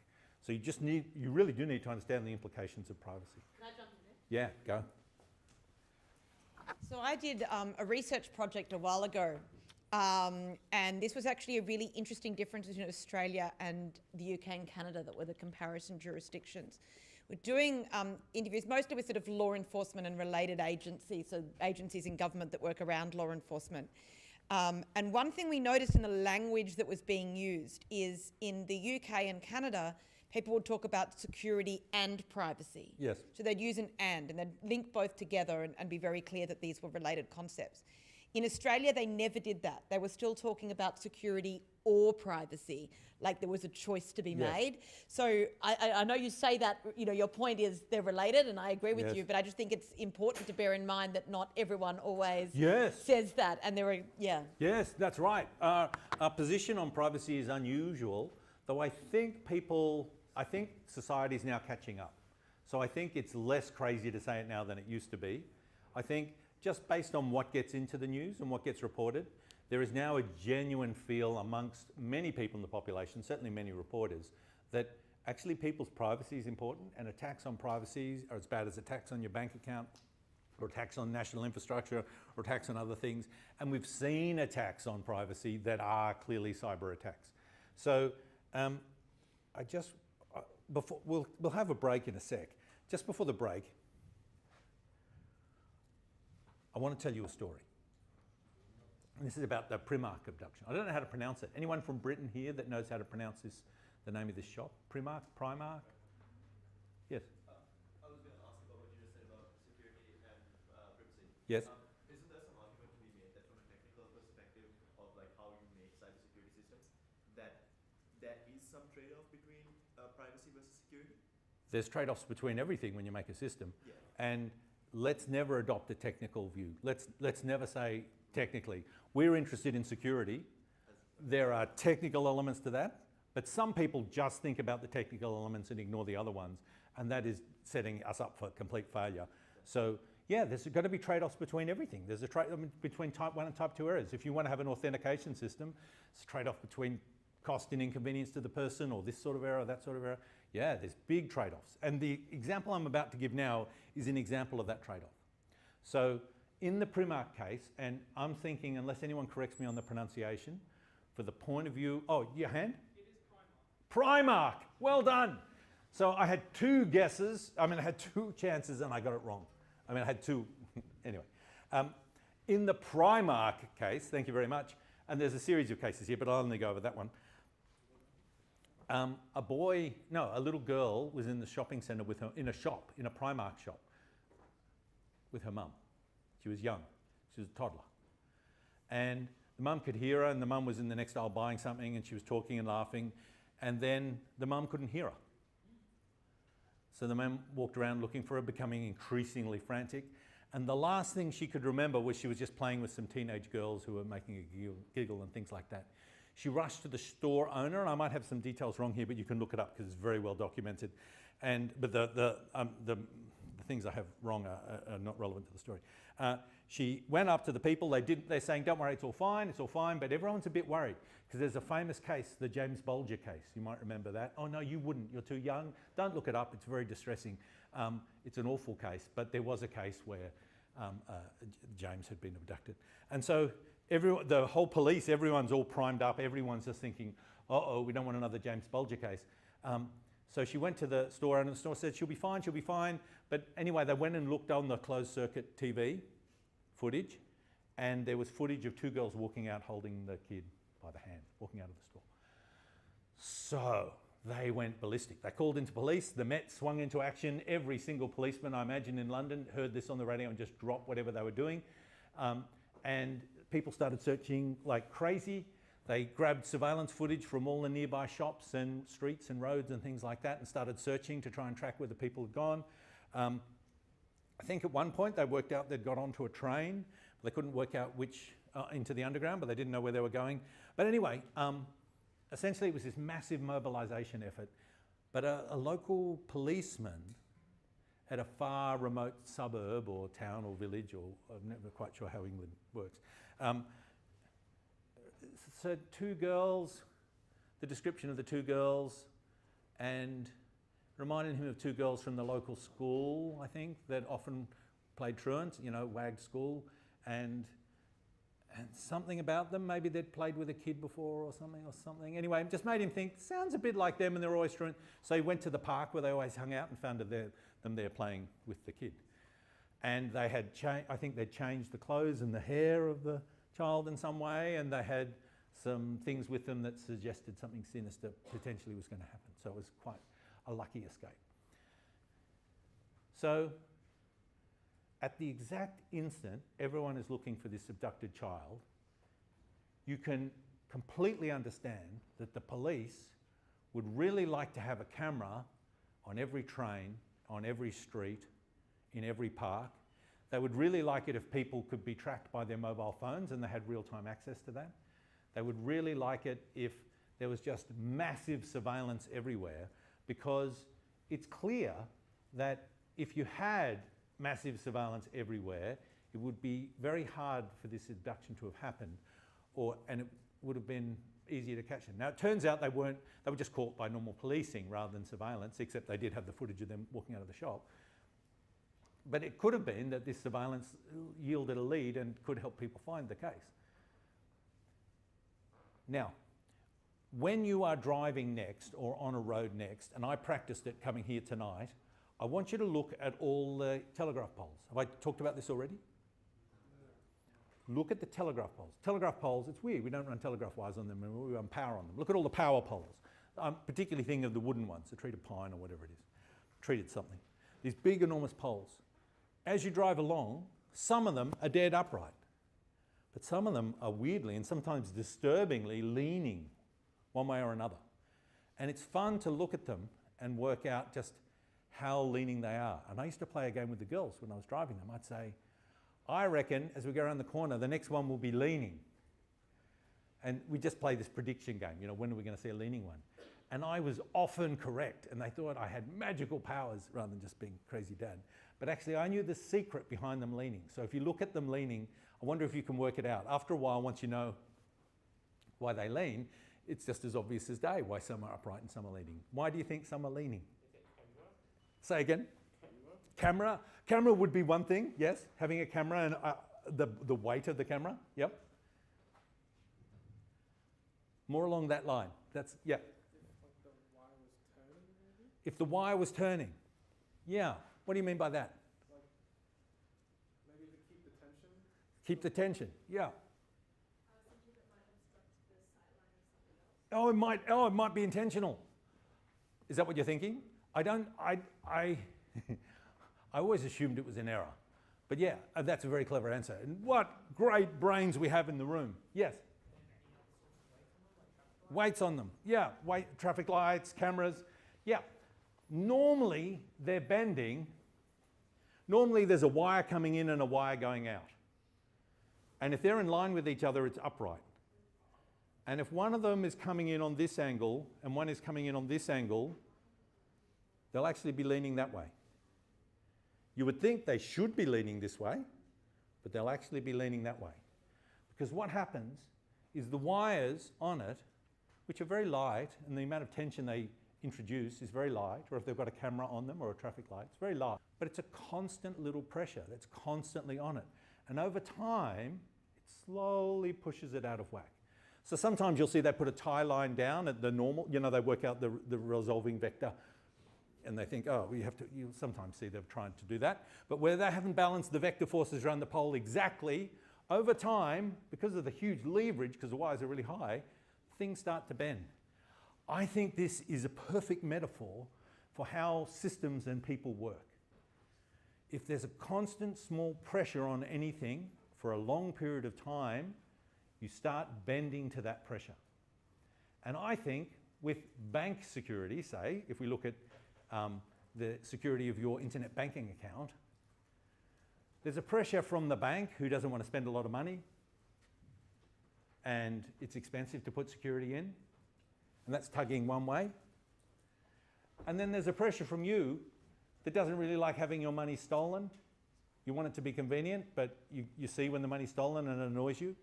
So you really do need to understand the implications of privacy. Can I jump in there? Yeah, go. So I did a research project a while ago, and this was actually a really interesting difference between Australia and the UK and Canada that were the comparison jurisdictions. We're doing interviews mostly with sort of law enforcement and related agencies, so agencies in government that work around law enforcement. And one thing we noticed in the language that was being used is in the UK and Canada, people would talk about security and privacy. Yes. So they'd use an and they'd link both together and be very clear that these were related concepts. In Australia, they never did that. They were still talking about security or privacy, like there was a choice to be made. So I know you say that, you know, your point is they're related, and I agree with you, but I just think it's important to bear in mind that not everyone always says that, and there are, Yes, that's right. Our position on privacy is unusual, though I think society is now catching up. So I think it's less crazy to say it now than it used to be. I think just based on what gets into the news and what gets reported, there is now a genuine feel amongst many people in the population, certainly many reporters, that actually people's privacy is important, and attacks on privacy are as bad as attacks on your bank account, or attacks on national infrastructure, or attacks on other things. And we've seen attacks on privacy that are clearly cyber attacks. So we'll have a break in a sec. Just before the break, I want to tell you a story. And this is about the Primark abduction. I don't know how to pronounce it. Anyone from Britain here that knows how to pronounce this, the name of this shop? Primark? Yes. I was going to ask about what you just said about security and privacy. Yes. Isn't there some argument to be made that from a technical perspective of like how you make cybersecurity systems, that there is some trade-off between privacy versus security? There's trade-offs between everything when you make a system. Yeah. And let's never adopt a technical view. Let's never say technically. We're interested in security. There are technical elements to that, but some people just think about the technical elements and ignore the other ones, and that is setting us up for complete failure. So yeah, there's got to be trade-offs between everything. There's a trade-off between type 1 and type 2 errors. If you want to have an authentication system, it's a trade-off between cost and inconvenience to the person, or this sort of error, that sort of error. Yeah, there's big trade-offs. And the example I'm about to give now is an example of that trade-off. So in the Primark case, and I'm thinking, unless anyone corrects me on the pronunciation, for the point of view, oh, your hand? It is Primark. Primark, well done. So I had two guesses. I had two chances and I got it wrong. I had two, anyway. In the Primark case, thank you very much, and there's a series of cases here, but I'll only go over that one. A little girl was in the shopping centre with her, in a Primark shop, with her mum. She was young, she was a toddler. And the mum could hear her, and the mum was in the next aisle buying something, and she was talking and laughing, and then the mum couldn't hear her. So the mum walked around looking for her, becoming increasingly frantic. And the last thing she could remember was she was just playing with some teenage girls who were making a giggle and things like that. She rushed to the store owner, and I might have some details wrong here, but you can look it up because it's very well documented. But the things I have wrong are not relevant to the story. She went up to the people. They're saying, "Don't worry, it's all fine, but everyone's a bit worried because there's a famous case, the James Bulger case. You might remember that. Oh no, you wouldn't. You're too young. Don't look it up. It's very distressing. It's an awful case, but there was a case where James had been abducted, and so the whole police, everyone's all primed up. Everyone's just thinking, uh-oh, we don't want another James Bulger case. So she went to the store owner, and the store said, she'll be fine. But anyway, they went and looked on the closed circuit TV footage, and there was footage of two girls walking out holding the kid by the hand, walking out of the store. So they went ballistic. They called into police, the Met swung into action. Every single policeman, I imagine, in London heard this on the radio and just dropped whatever they were doing. And people started searching like crazy. They grabbed surveillance footage from all the nearby shops and streets and roads and things like that and started searching to try and track where the people had gone. I think at one point they worked out they'd got onto a train. They couldn't work out which into the underground, but they didn't know where they were going. But anyway, essentially it was this massive mobilisation effort. But a local policeman at a far remote suburb or town or village, or I'm never quite sure how England works, so two girls, the description of the two girls, and reminded him of two girls from the local school, I think, that often played truant, you know, wagged school, and something about them. Maybe they'd played with a kid before or something. Anyway, it just made him think, sounds a bit like them, and they're always truant. So he went to the park where they always hung out and found them there playing with the kid. And they had, I think they'd changed the clothes and the hair of the child in some way, and they had some things with them that suggested something sinister potentially was going to happen. So it was quite a lucky escape. So at the exact instant everyone is looking for this abducted child, you can completely understand that the police would really like to have a camera on every train, on every street, in every park. They would really like it if people could be tracked by their mobile phones and they had real-time access to that. They would really like it if there was just massive surveillance everywhere, because it's clear that if you had massive surveillance everywhere, it would be very hard for this abduction to have happened, and it would have been easier to catch them. Now it turns out they were just caught by normal policing rather than surveillance, except they did have the footage of them walking out of the shop. But it could have been that this surveillance yielded a lead and could help people find the case. Now, when you are driving next or on a road next, and I practiced it coming here tonight, I want you to look at all the telegraph poles. Have I talked about this already? Look at the telegraph poles. Telegraph poles, it's weird, we don't run telegraph wires on them, we run power on them. Look at all the power poles. I'm particularly thinking of the wooden ones, the treated pine or whatever it is. Treated something. These big, enormous poles. As you drive along, some of them are dead upright, but some of them are weirdly and sometimes disturbingly leaning one way or another. And it's fun to look at them and work out just how leaning they are. And I used to play a game with the girls when I was driving them. I'd say, I reckon as we go around the corner, the next one will be leaning. And we just play this prediction game, you know, when are we going to see a leaning one? And I was often correct, and they thought I had magical powers rather than just being crazy dad. But actually I knew the secret behind them leaning. So if you look at them leaning, I wonder if you can work it out. After a while, once you know why they lean, it's just as obvious as day why some are upright and some are leaning. Why do you think some are leaning? Say again? Camera. Camera would be one thing, yes. Having a camera and the weight of the camera, yep. More along that line. That's, yeah. If the wire was turning, yeah. What do you mean by that? Like, maybe to keep the tension? Keep the tension, yeah. Something that might obstruct the sight line of something else. Oh, it might be intentional. Is that what you're thinking? I always assumed it was an error. But yeah, that's a very clever answer. And what great brains we have in the room. Yes? Weights on them. Yeah, traffic lights, cameras. Yeah. Normally, they're bending. Normally, there's a wire coming in and a wire going out. And if they're in line with each other, it's upright. And if one of them is coming in on this angle and one is coming in on this angle, they'll actually be leaning that way. You would think they should be leaning this way, but they'll actually be leaning that way. Because what happens is the wires on it, which are very light, and the amount of tension they introduce is very light, or if they've got a camera on them or a traffic light, it's very light. But it's a constant little pressure that's constantly on it. And over time, it slowly pushes it out of whack. So sometimes you'll see they put a tie line down at the normal, you know, they work out the resolving vector, and they think, oh, you'll sometimes see them trying to do that. But where they haven't balanced the vector forces around the pole exactly, over time, because of the huge leverage, because the wires are really high, things start to bend. I think this is a perfect metaphor for how systems and people work. If there's a constant small pressure on anything for a long period of time, you start bending to that pressure. And I think with bank security, say, if we look at the security of your internet banking account, there's a pressure from the bank who doesn't want to spend a lot of money, and it's expensive to put security in, and that's tugging one way. And then there's a pressure from you that doesn't really like having your money stolen. You want it to be convenient, but you see when the money's stolen and it annoys you.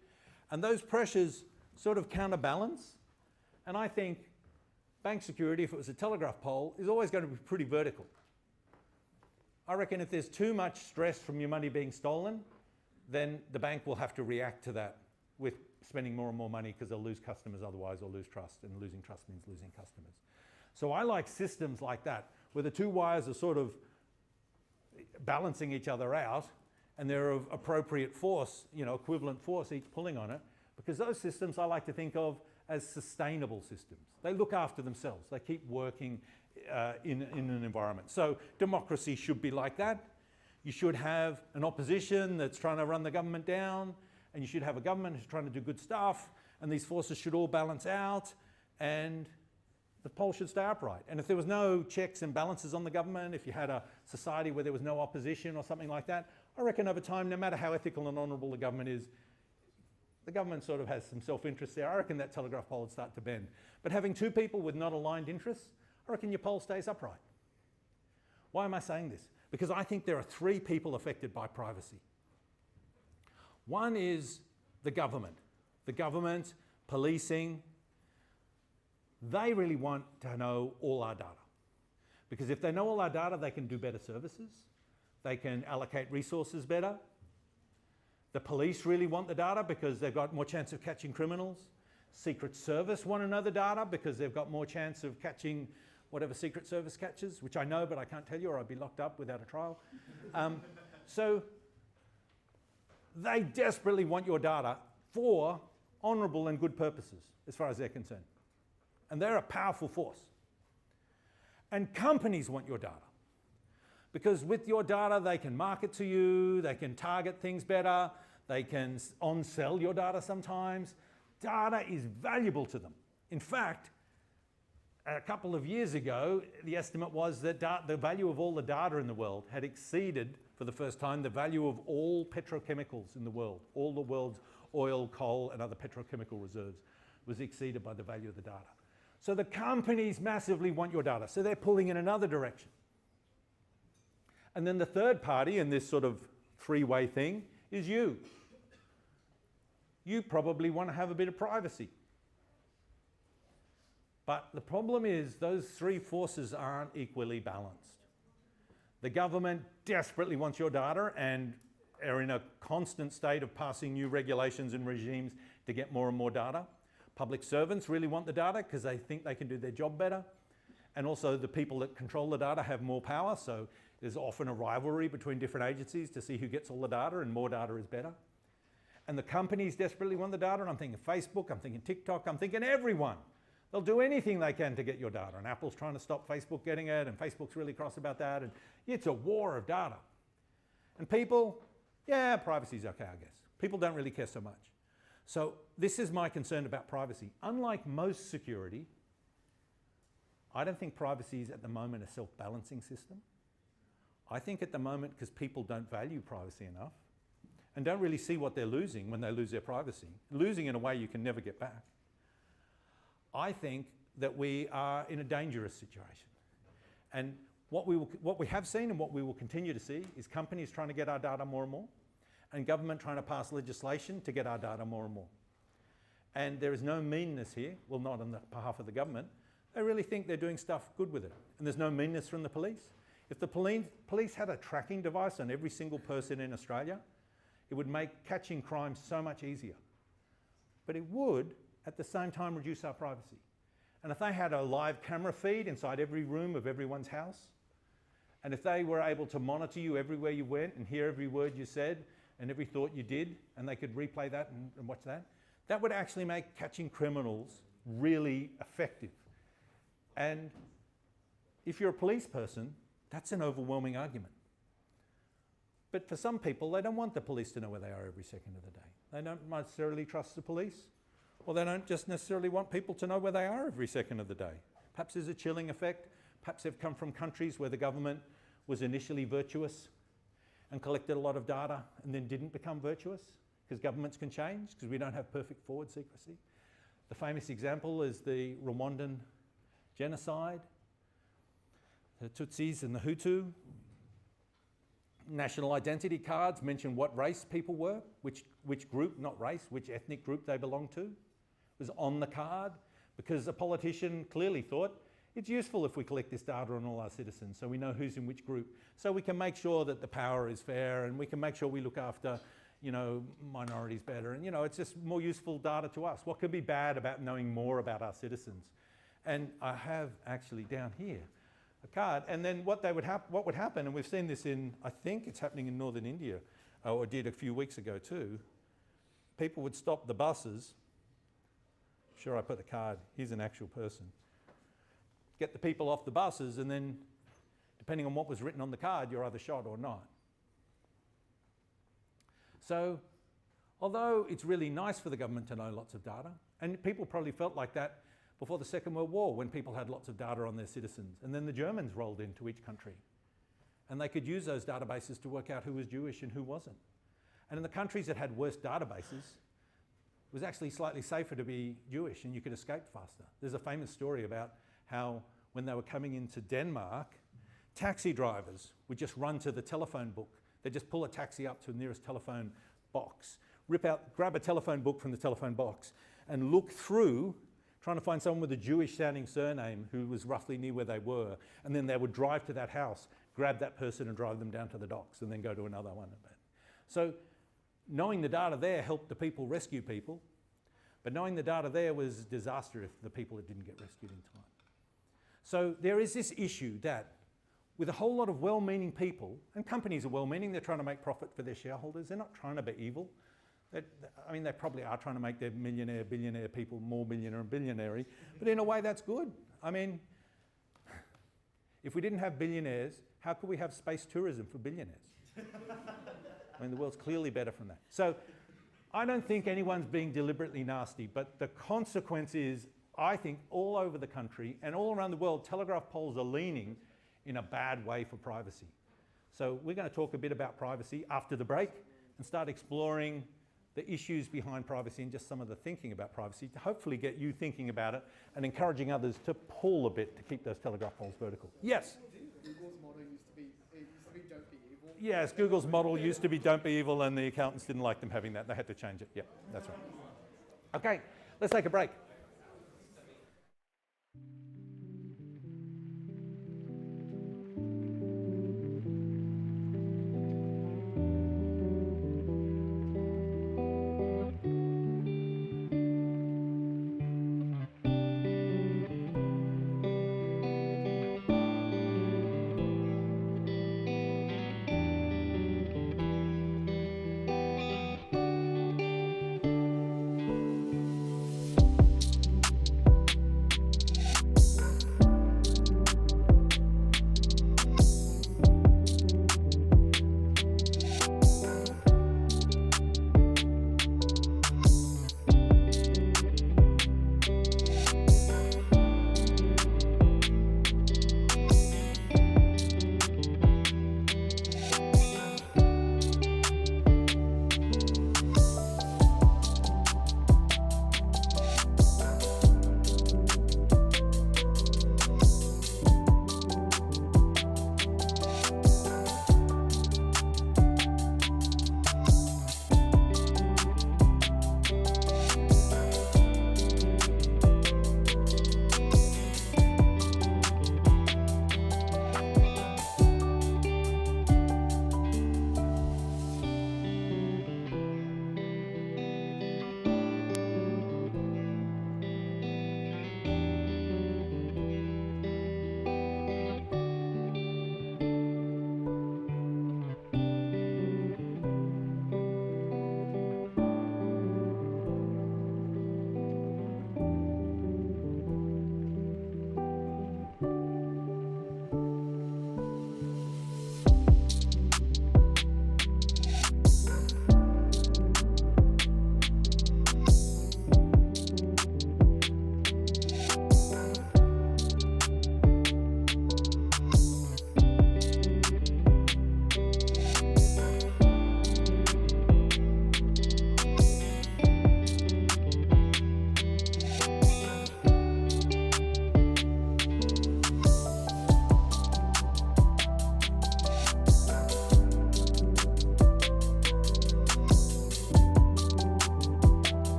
And those pressures sort of counterbalance. And I think bank security, if it was a telegraph pole, is always going to be pretty vertical. I reckon if there's too much stress from your money being stolen, then the bank will have to react to that with spending more and more money because they'll lose customers otherwise, or lose trust, and losing trust means losing customers. So I like systems like that, where the two wires are sort of balancing each other out, and they're of appropriate force, you know, equivalent force, each pulling on it, because those systems I like to think of as sustainable systems. They look after themselves. They keep working in an environment. So democracy should be like that. You should have an opposition that's trying to run the government down, and you should have a government who's trying to do good stuff, and these forces should all balance out, and the pole should stay upright. And if there was no checks and balances on the government, if you had a society where there was no opposition or something like that, I reckon over time, no matter how ethical and honourable the government is, the government sort of has some self-interest there. I reckon that telegraph pole would start to bend. But having two people with not aligned interests, I reckon your pole stays upright. Why am I saying this? Because I think there are three people affected by privacy. One is the government. The government, policing, they really want to know all our data. Because if they know all our data, they can do better services. They can allocate resources better. The police really want the data because they've got more chance of catching criminals. Secret Service want to know the data because they've got more chance of catching whatever Secret Service catches, which I know, but I can't tell you or I'd be locked up without a trial. So they desperately want your data for honourable and good purposes, as far as they're concerned. And they're a powerful force. And companies want your data. Because with your data, they can market to you, they can target things better, they can on-sell your data sometimes. Data is valuable to them. In fact, a couple of years ago, the estimate was that the value of all the data in the world had exceeded, for the first time, the value of all petrochemicals in the world. All the world's oil, coal, and other petrochemical reserves was exceeded by the value of the data. So the companies massively want your data, so they're pulling in another direction. And then the third party in this sort of three-way thing is you. You probably want to have a bit of privacy. But the problem is those three forces aren't equally balanced. The government desperately wants your data and are in a constant state of passing new regulations and regimes to get more and more data. Public servants really want the data because they think they can do their job better. And also the people that control the data have more power, so there's often a rivalry between different agencies to see who gets all the data, and more data is better. And the companies desperately want the data, and I'm thinking Facebook, I'm thinking TikTok, I'm thinking everyone. They'll do anything they can to get your data, and Apple's trying to stop Facebook getting it, and Facebook's really cross about that, and it's a war of data. And people, yeah, privacy's okay, I guess. People don't really care so much. So this is my concern about privacy. Unlike most security, I don't think privacy is at the moment a self-balancing system. I think at the moment, because people don't value privacy enough and don't really see what they're losing when they lose their privacy, losing in a way you can never get back, I think that we are in a dangerous situation. And what we have seen and what we will continue to see is companies trying to get our data more and more, and government trying to pass legislation to get our data more and more. And there is no meanness here, well, not on the behalf of the government. They really think they're doing stuff good with it. And there's no meanness from the police. If the police had a tracking device on every single person in Australia, it would make catching crime so much easier. But it would, at the same time, reduce our privacy. And if they had a live camera feed inside every room of everyone's house, and if they were able to monitor you everywhere you went and hear every word you said and every thought you did, and they could replay that and watch that, that would actually make catching criminals really effective. And if you're a police person, that's an overwhelming argument. But for some people, they don't want the police to know where they are every second of the day. They don't necessarily trust the police, or they don't just necessarily want people to know where they are every second of the day. Perhaps there's a chilling effect. Perhaps they've come from countries where the government was initially virtuous and collected a lot of data and then didn't become virtuous, because governments can change, because we don't have perfect forward secrecy. The famous example is the Rwandan genocide, the Tutsis and the Hutu. National identity cards mention what race people were, which group, not race, which ethnic group they belonged to. It was on the card because a politician clearly thought it's useful if we collect this data on all our citizens so we know who's in which group, so we can make sure that the power is fair and we can make sure we look after, you know, minorities better. And, you know, it's just more useful data to us. What could be bad about knowing more about our citizens? And I have actually down here a card, and then what would happen, and we've seen this in, I think it's happening in northern India, or did a few weeks ago too, people would stop the buses. Sure, I put the card, here's an actual person. Get the people off the buses, and then depending on what was written on the card, you're either shot or not. So, although it's really nice for the government to know lots of data, and people probably felt like that before the Second World War, when people had lots of data on their citizens, and then the Germans rolled into each country, and they could use those databases to work out who was Jewish and who wasn't. And in the countries that had worse databases, it was actually slightly safer to be Jewish, and you could escape faster. There's a famous story about how when they were coming into Denmark, taxi drivers would just run to the telephone book. They'd just pull a taxi up to the nearest telephone box, grab a telephone book from the telephone box, and look through, trying to find someone with a Jewish-sounding surname who was roughly near where they were, and then they would drive to that house, grab that person and drive them down to the docks, and then go to another one. So knowing the data there helped the people rescue people, but knowing the data there was a disaster if the people didn't get rescued in time. So there is this issue that with a whole lot of well-meaning people, and companies are well-meaning, they're trying to make profit for their shareholders, they're not trying to be evil. I mean, they probably are trying to make their millionaire, billionaire people more millionaire and billionaire-y, but in a way that's good. I mean, if we didn't have billionaires, how could we have space tourism for billionaires? I mean, the world's clearly better from that. So I don't think anyone's being deliberately nasty, but the consequence is, I think all over the country and all around the world, telegraph poles are leaning in a bad way for privacy. So we're going to talk a bit about privacy after the break and start exploring the issues behind privacy and just some of the thinking about privacy to hopefully get you thinking about it and encouraging others to pull a bit to keep those telegraph poles vertical. Yes? Google's motto used to be don't be evil. Yes, Google's model used to be don't be evil, and the accountants didn't like them having that. They had to change it. Yeah, that's right. Okay, let's take a break.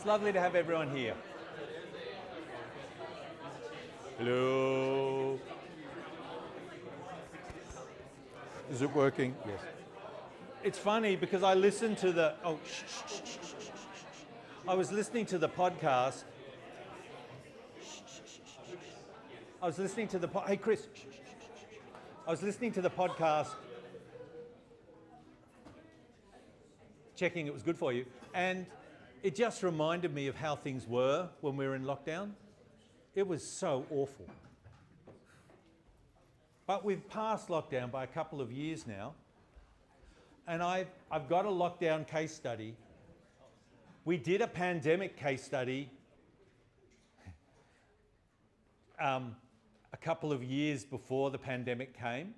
It's lovely to have everyone here. Hello. Is it working? Yes. It's funny because I listened to the, I was listening to the podcast. I was listening to the, hey Chris. I was listening to the podcast, checking it was good for you, and it just reminded me of how things were when we were in lockdown. It was so awful. But we've passed lockdown by a couple of years now, and I've got a lockdown case study. We did a pandemic case study a couple of years before the pandemic came,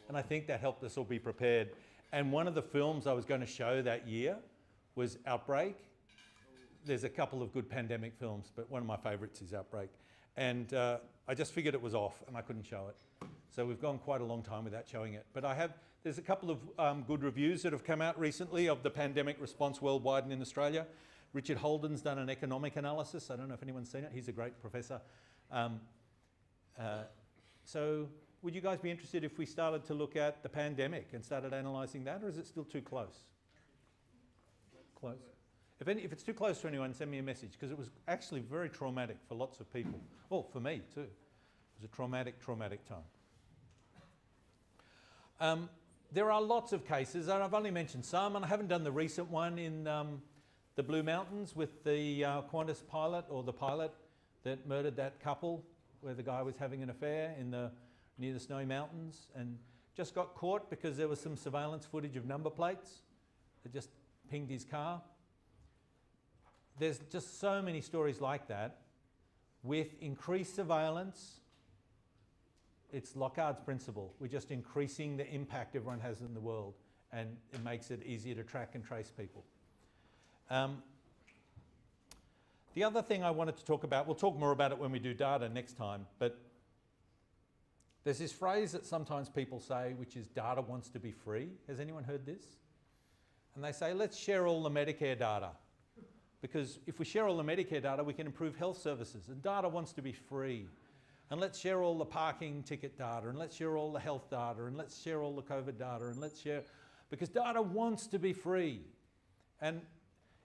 and I think that helped us all be prepared. And one of the films I was going to show that year was Outbreak. There's a couple of good pandemic films, but one of my favourites is Outbreak. And I just figured it was off and I couldn't show it. So we've gone quite a long time without showing it. But there's a couple of good reviews that have come out recently of the pandemic response worldwide and in Australia. Richard Holden's done an economic analysis. I don't know if anyone's seen it. He's a great professor. So would you guys be interested if we started to look at the pandemic and started analysing that, or is it still too close? Close? If it's too close to anyone, send me a message, because it was actually very traumatic for lots of people. Well, for me too. It was a traumatic time. There are lots of cases, and I've only mentioned some, and I haven't done the recent one in the Blue Mountains with the Qantas pilot, or the pilot that murdered that couple, where the guy was having an affair near the Snowy Mountains, and just got caught because there was some surveillance footage of number plates that just pinged his car. There's just so many stories like that. With increased surveillance, it's Locard's principle. We're just increasing the impact everyone has in the world, and it makes it easier to track and trace people. The other thing I wanted to talk about, we'll talk more about it when we do data next time, but there's this phrase that sometimes people say, which is data wants to be free. Has anyone heard this? And they say, let's share all the Medicare data, because if we share all the Medicare data, we can improve health services, and data wants to be free. And let's share all the parking ticket data, and let's share all the health data, and let's share all the COVID data, and let's share, because data wants to be free. And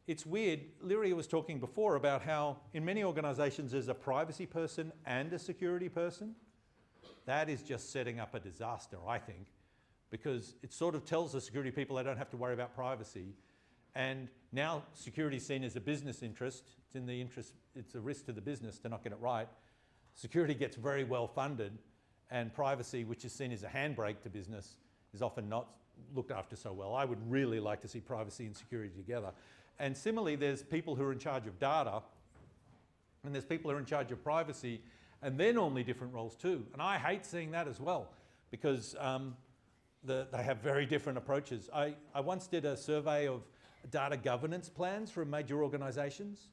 it's weird, Lyria was talking before about how in many organisations there's a privacy person and a security person. That is just setting up a disaster, I think, because it sort of tells the security people they don't have to worry about privacy. And now security is seen as a business interest. It's a risk to the business to not get it right. Security gets very well funded, and privacy, which is seen as a handbrake to business, is often not looked after so well. I would really like to see privacy and security together. And similarly, there's people who are in charge of data, and there's people who are in charge of privacy, and they're normally different roles too. And I hate seeing that as well, because they have very different approaches. I once did a survey of data governance plans for major organisations.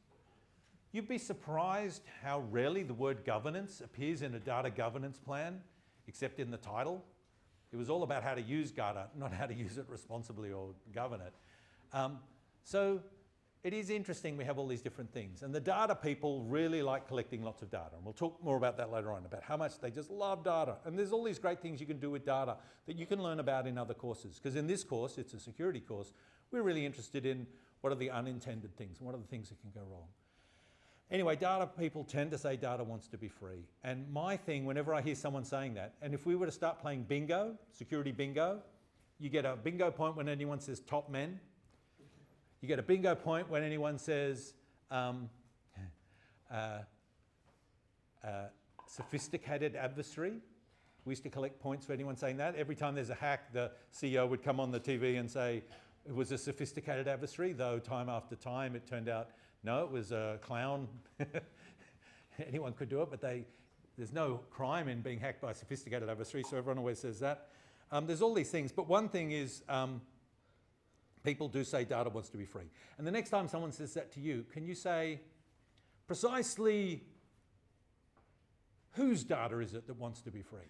You'd be surprised how rarely the word governance appears in a data governance plan, except in the title. It was all about how to use data, not how to use it responsibly or govern it. So it is interesting we have all these different things. And the data people really like collecting lots of data. And we'll talk more about that later on, about how much they just love data. And there's all these great things you can do with data that you can learn about in other courses. Because in this course, it's a security course, we're really interested in what are the unintended things, what are the things that can go wrong. Anyway, data people tend to say data wants to be free. And my thing, whenever I hear someone saying that, and if we were to start playing bingo, security bingo, you get a bingo point when anyone says top men. You get a bingo point when anyone says sophisticated adversary. We used to collect points for anyone saying that. Every time there's a hack, the CEO would come on the TV and say it was a sophisticated adversary, though time after time it turned out, no, it was a clown. Anyone could do it, but there's no crime in being hacked by a sophisticated adversary, so everyone always says that. There's all these things, but one thing is, people do say data wants to be free. And the next time someone says that to you, can you say, precisely whose data is it that wants to be free?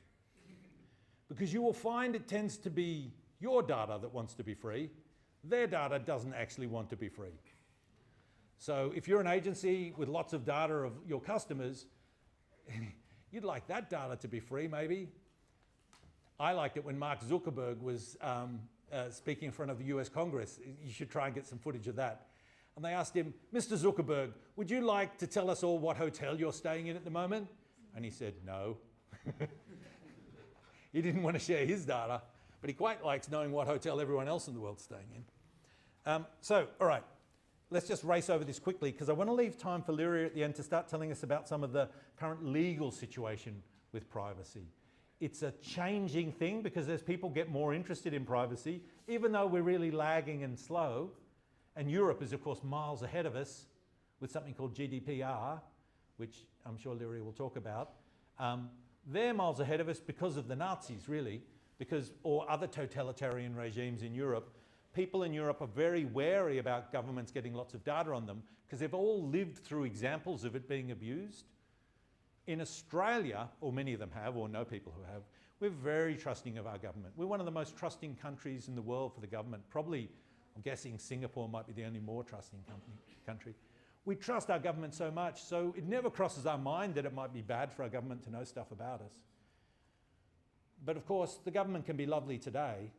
Because you will find it tends to be your data that wants to be free. Their data doesn't actually want to be free. So if you're an agency with lots of data of your customers, you'd like that data to be free, maybe. I liked it when Mark Zuckerberg was speaking in front of the US Congress. You should try and get some footage of that. And they asked him, Mr. Zuckerberg, would you like to tell us all what hotel you're staying in at the moment? And he said, no. He didn't want to share his data, but he quite likes knowing what hotel everyone else in the world's staying in. So, all right, let's just race over this quickly because I want to leave time for Lyria at the end to start telling us about some of the current legal situation with privacy. It's a changing thing because as people get more interested in privacy, even though we're really lagging and slow, and Europe is of course miles ahead of us with something called GDPR, which I'm sure Lyria will talk about. They're miles ahead of us because of the Nazis, really, or other totalitarian regimes in Europe. People in Europe are very wary about governments getting lots of data on them because they've all lived through examples of it being abused. In Australia, or many of them have, or know people who have, we're very trusting of our government. We're one of the most trusting countries in the world for the government. Probably, I'm guessing Singapore might be the only more trusting country. We trust our government so much, so it never crosses our mind that it might be bad for our government to know stuff about us. But of course, the government can be lovely today,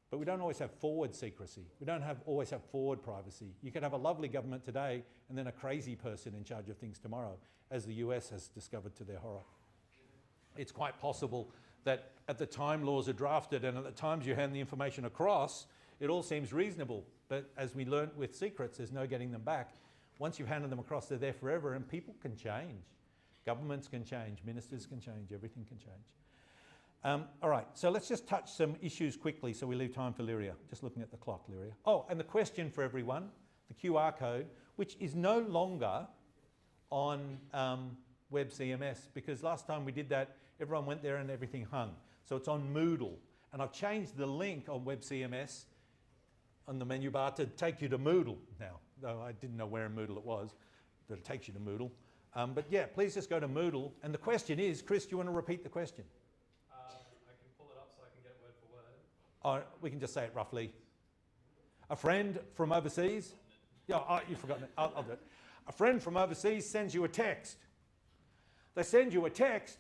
but we don't always have forward secrecy. We don't always have forward privacy. You can have a lovely government today and then a crazy person in charge of things tomorrow, as the US has discovered to their horror. It's quite possible that at the time laws are drafted and at the times you hand the information across, it all seems reasonable. But as we learnt with secrets, there's no getting them back. Once you've handed them across, they're there forever and people can change. Governments can change, ministers can change, everything can change. All right, so let's just touch some issues quickly so we leave time for Lyria. Just looking at the clock, Lyria. Oh, and the question for everyone, the QR code, which is no longer on Web CMS because last time we did that, everyone went there and everything hung. So it's on Moodle. And I've changed the link on Web CMS on the menu bar to take you to Moodle now, though I didn't know where in Moodle it was, but it takes you to Moodle. But yeah, please just go to Moodle. And the question is, Chris, do you want to repeat the question? I can pull it up so I can get it word for word. Oh, we can just say it roughly. A friend from overseas? Yeah, oh, you've forgotten it. I'll do it. A friend from overseas sends you a text. They send you a text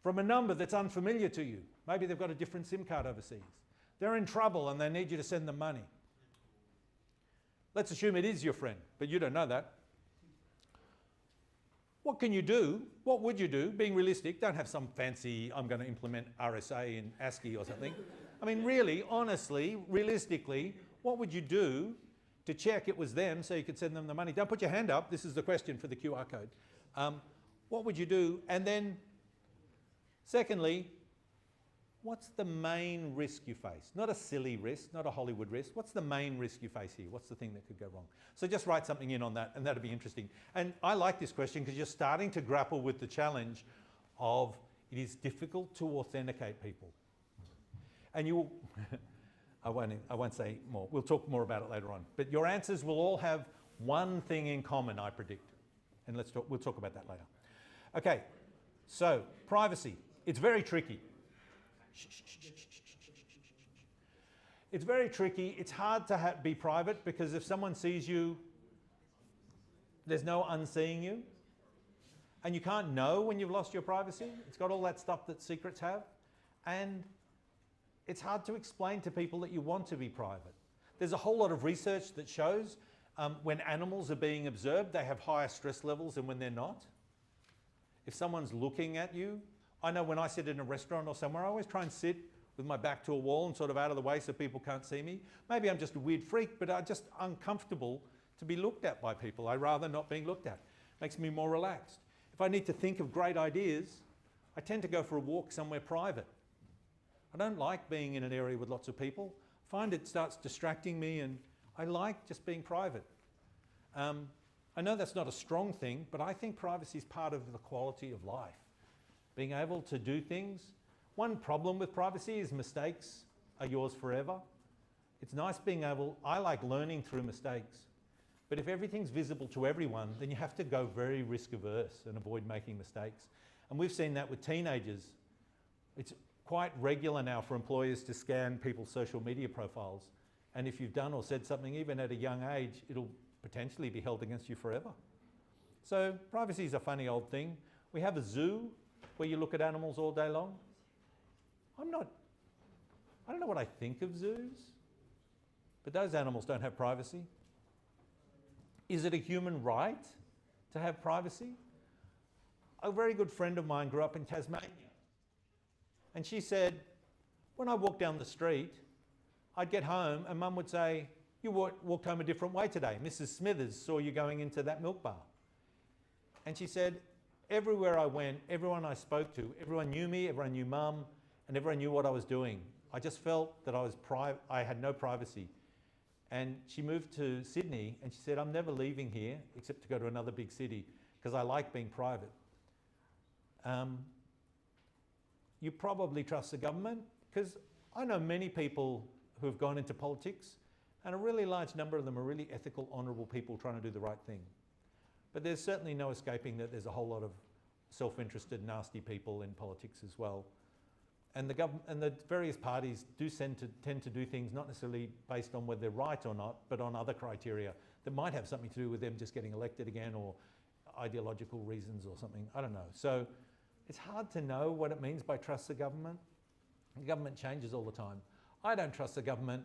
from a number that's unfamiliar to you. Maybe they've got a different SIM card overseas. They're in trouble and they need you to send them money. Let's assume it is your friend, but you don't know that. What can you do? What would you do? Being realistic, don't have some fancy, I'm going to implement RSA in ASCII or something. I mean, really, honestly, realistically, what would you do to check it was them so you could send them the money? Don't put your hand up. This is the question for the QR code. What would you do? And then, secondly, what's the main risk you face? Not a silly risk, not a Hollywood risk. What's the main risk you face here? What's the thing that could go wrong? So just write something in on that and that'll be interesting. And I like this question because you're starting to grapple with the challenge of it is difficult to authenticate people. And you will, I won't say more. We'll talk more about it later on. But your answers will all have one thing in common, I predict. And we'll talk about that later. Okay, so privacy. It's very tricky. It's very tricky. It's hard to be private because if someone sees you, there's no unseeing you. And you can't know when you've lost your privacy. It's got all that stuff that secrets have. And it's hard to explain to people that you want to be private. There's a whole lot of research that shows when animals are being observed, they have higher stress levels than when they're not. If someone's looking at you, I know when I sit in a restaurant or somewhere, I always try and sit with my back to a wall and sort of out of the way so people can't see me. Maybe I'm just a weird freak, but I'm just uncomfortable to be looked at by people. I'd rather not being looked at. Makes me more relaxed. If I need to think of great ideas, I tend to go for a walk somewhere private. I don't like being in an area with lots of people. I find it starts distracting me and I like just being private. I know that's not a strong thing, but I think privacy is part of the quality of life. Being able to do things. One problem with privacy is mistakes are yours forever. It's nice being able, I like learning through mistakes, but if everything's visible to everyone, then you have to go very risk averse and avoid making mistakes. And we've seen that with teenagers. It's quite regular now for employers to scan people's social media profiles. And if you've done or said something, even at a young age, it'll potentially be held against you forever. So privacy is a funny old thing. We have a zoo where you look at animals all day long. I don't know what I think of zoos, but those animals don't have privacy. Is it a human right to have privacy? A very good friend of mine grew up in Tasmania, and she said, when I walked down the street, I'd get home and Mum would say, you walked home a different way today. Mrs. Smithers saw you going into that milk bar. And she said, everywhere I went, everyone I spoke to, everyone knew me, everyone knew Mum, and everyone knew what I was doing. I just felt that I had no privacy. And she moved to Sydney and she said, I'm never leaving here except to go to another big city because I like being private. You probably trust the government, because I know many people who have gone into politics, and a really large number of them are really ethical, honourable people trying to do the right thing. But there's certainly no escaping that there's a whole lot of self-interested, nasty people in politics as well. And the government and the various parties do tend to do things not necessarily based on whether they're right or not, but on other criteria that might have something to do with them just getting elected again, or ideological reasons or something. I don't know. So it's hard to know what it means by trust the government. The government changes all the time. I don't trust the government.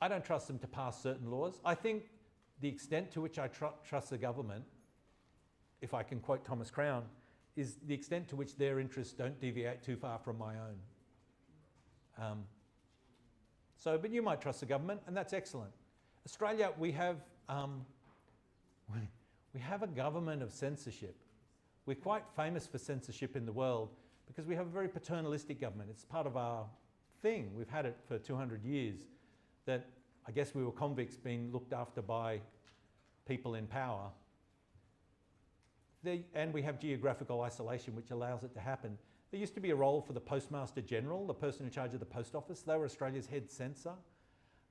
I don't trust them to pass certain laws. I think the extent to which I trust the government, if I can quote Thomas Crown, is the extent to which their interests don't deviate too far from my own. But you might trust the government, and that's excellent. Australia, we have a government of censorship. We're quite famous for censorship in the world because we have a very paternalistic government. It's part of our thing. We've had it for 200 years, that I guess we were convicts being looked after by people in power. And we have geographical isolation, which allows it to happen. There used to be a role for the Postmaster General, the person in charge of the post office. They were Australia's head censor,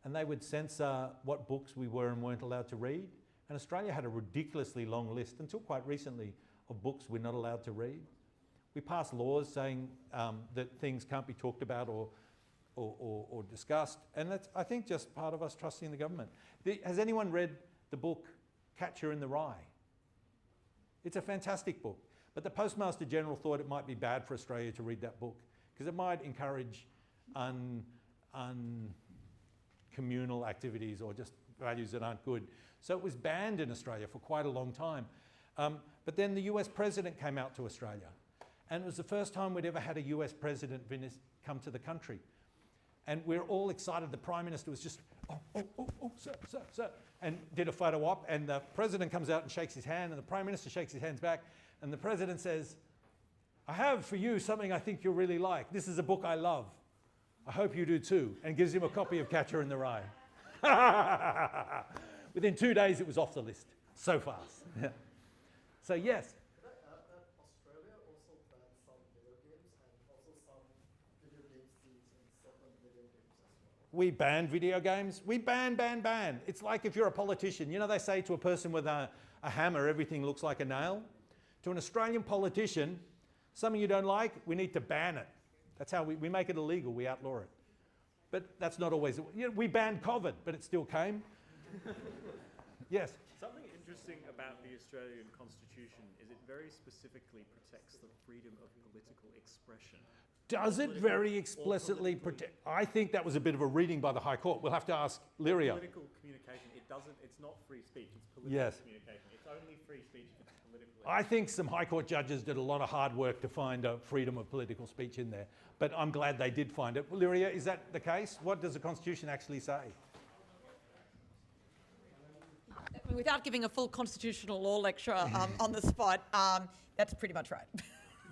and they would censor what books we were and weren't allowed to read. And Australia had a ridiculously long list, until quite recently, of books we're not allowed to read. We passed laws saying that things can't be talked about or discussed, and that's, I think, just part of us trusting the government. Has anyone read the book Catcher in the Rye? It's a fantastic book, but the Postmaster General thought it might be bad for Australia to read that book because it might encourage communal activities or just values that aren't good. So it was banned in Australia for quite a long time. But then the US president came out to Australia, and it was the first time we'd ever had a US president come to the country. And we're all excited. The Prime Minister was just, oh, sir, and did a photo op, and the President comes out and shakes his hand, and the Prime Minister shakes his hands back, and the President says, I have for you something I think you'll really like. This is a book I love. I hope you do too, and gives him a copy of Catcher in the Rye. Within 2 days, it was off the list. So fast. So yes. Could I add that Australia also banned some video games and also some video game scenes in certain video games as well? We ban video games. We ban. It's like if you're a politician, you know, they say to a person with a hammer, everything looks like a nail. To an Australian politician, something you don't like, we need to ban it. That's how we make it illegal, we outlaw it. But that's not always, we banned COVID, but it still came. Yes? Something interesting about the Australian Constitution is it very specifically protects the freedom of political expression. Does it very explicitly protect? I think that was a bit of a reading by the High Court. We'll have to ask Lyria. Political communication, it's not free speech, it's political communication. It's only free speech if it's political. I think some High Court judges did a lot of hard work to find a freedom of political speech in there, but I'm glad they did find it. Lyria, is that the case? What does the Constitution actually say? Without giving a full constitutional law lecture on the spot, that's pretty much right.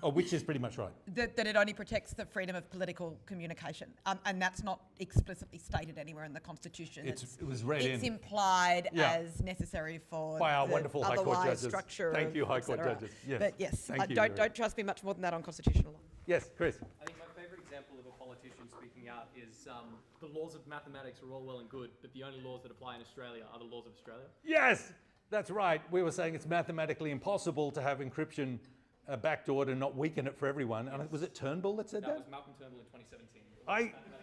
Oh, which is pretty much right. That it only protects the freedom of political communication. And that's not explicitly stated anywhere in the Constitution. It was read in. It's implied as necessary for by our wonderful High Court judges. Structure. Thank you, High Court judges. Yes. But yes, Thank you, don't trust me much more than that on constitutional law. Yes, Chris. I think my favourite example of a politician speaking out is the laws of mathematics are all well and good, but the only laws that apply in Australia are the laws of Australia. Yes, that's right. We were saying it's mathematically impossible to have encryption backdoored and not weaken it for everyone. And was it Turnbull that said that? That was Malcolm Turnbull in 2017.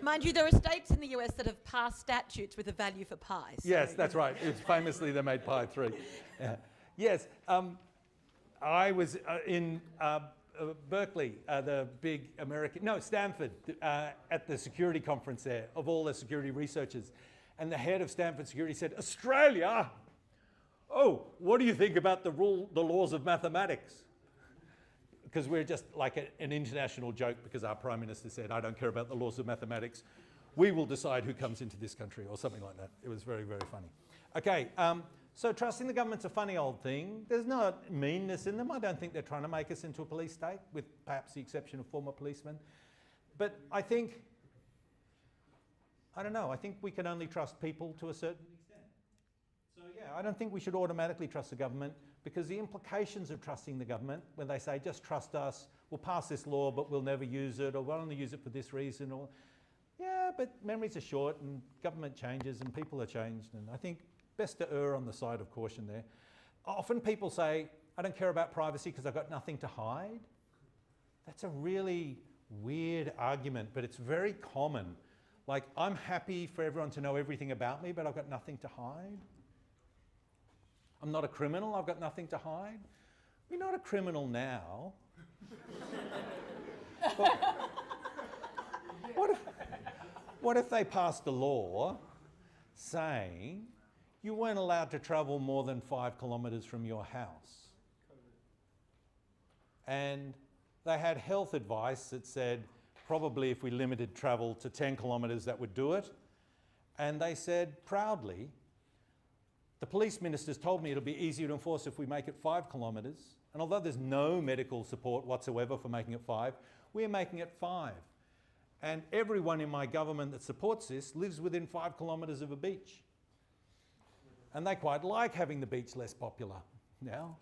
Mind you, there are states in the US that have passed statutes with a value for pi. So Yes, that's right. It's famously they made pi 3. Yeah. Yes, I was in Berkeley, the big Stanford, at the security conference there of all the security researchers. And the head of Stanford Security said, Australia? Oh, what do you think about the laws of mathematics? Because we're just like an international joke because our Prime Minister said, I don't care about the laws of mathematics. We will decide who comes into this country, or something like that. It was very, very funny. Okay, so trusting the government's a funny old thing. There's no meanness in them. I don't think they're trying to make us into a police state, with perhaps the exception of former policemen. But I think, I don't know, I think we can only trust people to a certain extent. So yeah, I don't think we should automatically trust the government, because the implications of trusting the government, when they say, just trust us, we'll pass this law, but we'll never use it, or we'll only use it for this reason, or, yeah, but memories are short, and government changes, and people are changed, and I think best to err on the side of caution there. Often people say, I don't care about privacy because I've got nothing to hide. That's a really weird argument, but it's very common. Like, I'm happy for everyone to know everything about me, but I've got nothing to hide. I'm not a criminal, I've got nothing to hide. You're not a criminal now. What if they passed a law saying you weren't allowed to travel more than 5 kilometres from your house? And they had health advice that said probably if we limited travel to 10 kilometres that would do it. And they said proudly, the police ministers told me it'll be easier to enforce if we make it 5 kilometres. And although there's no medical support whatsoever for making it 5, we're making it 5. And everyone in my government that supports this lives within 5 kilometres of a beach. And they quite like having the beach less popular now.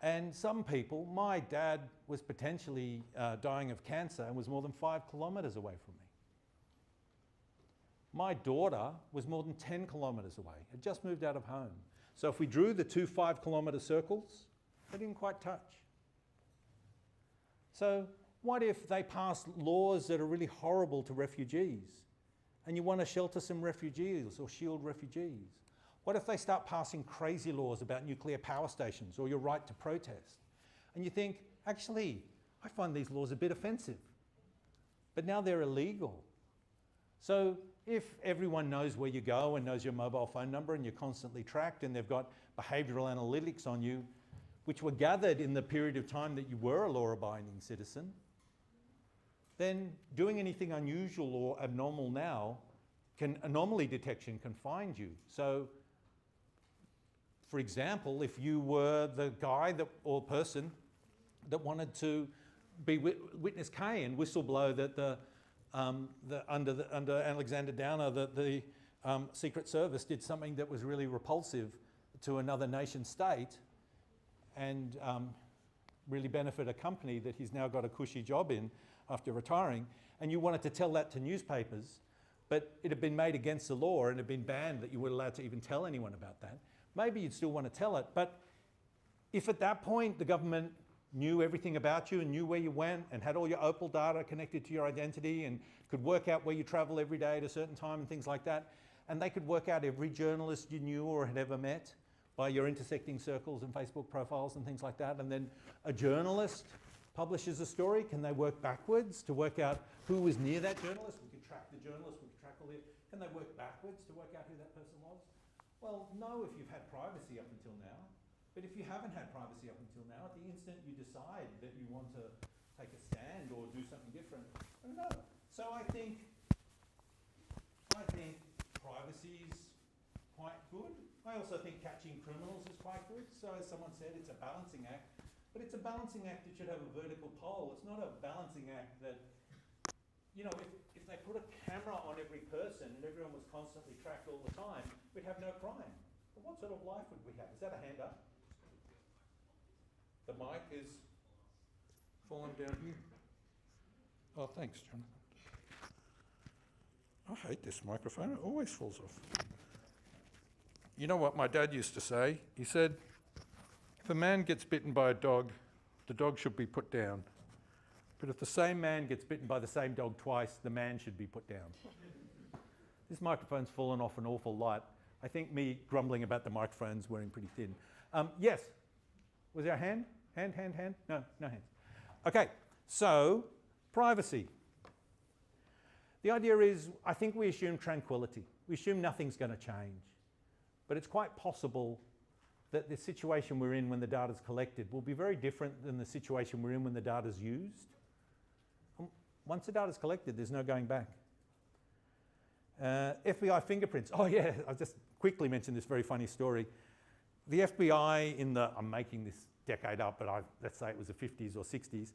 And some people, my dad was potentially dying of cancer and was more than 5 kilometres away from me. My daughter was more than 10 kilometres away, had just moved out of home. So if we drew the 2 5-kilometre circles, they didn't quite touch. So what if they pass laws that are really horrible to refugees, and you want to shelter some refugees or shield refugees? What if they start passing crazy laws about nuclear power stations or your right to protest? And you think, actually, I find these laws a bit offensive, but now they're illegal. So if everyone knows where you go and knows your mobile phone number and you're constantly tracked and they've got behavioural analytics on you, which were gathered in the period of time that you were a law-abiding citizen, then doing anything unusual or abnormal now, anomaly detection can find you. So, for example, if you were the guy or person that wanted to be witness K and whistleblow that under Alexander Downer, that the Secret Service did something that was really repulsive to another nation state and really benefit a company that he's now got a cushy job in after retiring, and you wanted to tell that to newspapers, but it had been made against the law and had been banned that you weren't allowed to even tell anyone about that, maybe you'd still want to tell it. But if at that point the government knew everything about you and knew where you went and had all your Opal data connected to your identity and could work out where you travel every day at a certain time and things like that, and they could work out every journalist you knew or had ever met by your intersecting circles and Facebook profiles and things like that, and then a journalist publishes a story, can they work backwards to work out who was near that journalist? We could track the journalist, we could track all the... Can they work backwards to work out who that person was? Well, no, if you've had privacy up until now. But if you haven't had privacy up until now, at the instant you decide that you want to take a stand or do something different, I don't know. So I think privacy's quite good. I also think catching criminals is quite good. So as someone said, it's a balancing act. But it's a balancing act that should have a vertical pole. It's not a balancing act that, you know, if they put a camera on every person and everyone was constantly tracked all the time, we'd have no crime. But what sort of life would we have? Is that a hand up? The mic is falling down here. Oh, thanks, John. I hate this microphone. It always falls off. You know what my dad used to say? He said, if a man gets bitten by a dog, the dog should be put down. But if the same man gets bitten by the same dog twice, the man should be put down. This microphone's fallen off an awful lot. I think me grumbling about the microphone's wearing pretty thin. Yes? Was there a hand? Hand? No hands. Okay, so privacy. The idea is, I think we assume tranquility. We assume nothing's going to change. But it's quite possible that the situation we're in when the data's collected will be very different than the situation we're in when the data's used. Once the data's collected, there's no going back. FBI fingerprints. Oh yeah, I'll just quickly mention this very funny story. The FBI in the, I'm making this decade up, but let's say it was the 50s or 60s,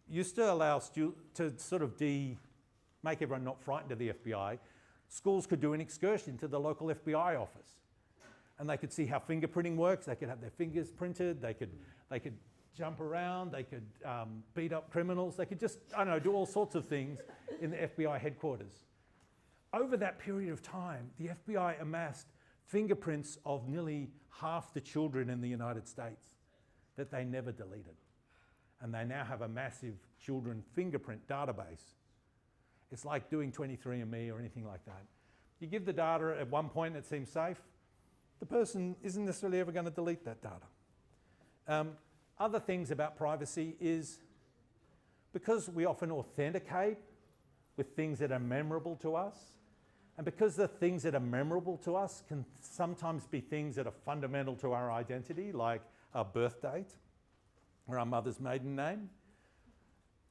used to allow to sort of make everyone not frightened of the FBI. Schools could do an excursion to the local FBI office, and they could see how fingerprinting works. They could have their fingers printed. They could jump around. They could beat up criminals. They could just, I don't know, do all sorts of things in the FBI headquarters. Over that period of time, the FBI amassed fingerprints of nearly half the children in the United States that they never deleted. And they now have a massive children fingerprint database. It's like doing 23andMe or anything like that. You give the data at one point, it seems safe. The person isn't necessarily ever going to delete that data. Other things about privacy is because we often authenticate with things that are memorable to us, and because the things that are memorable to us can sometimes be things that are fundamental to our identity, like our birth date or our mother's maiden name.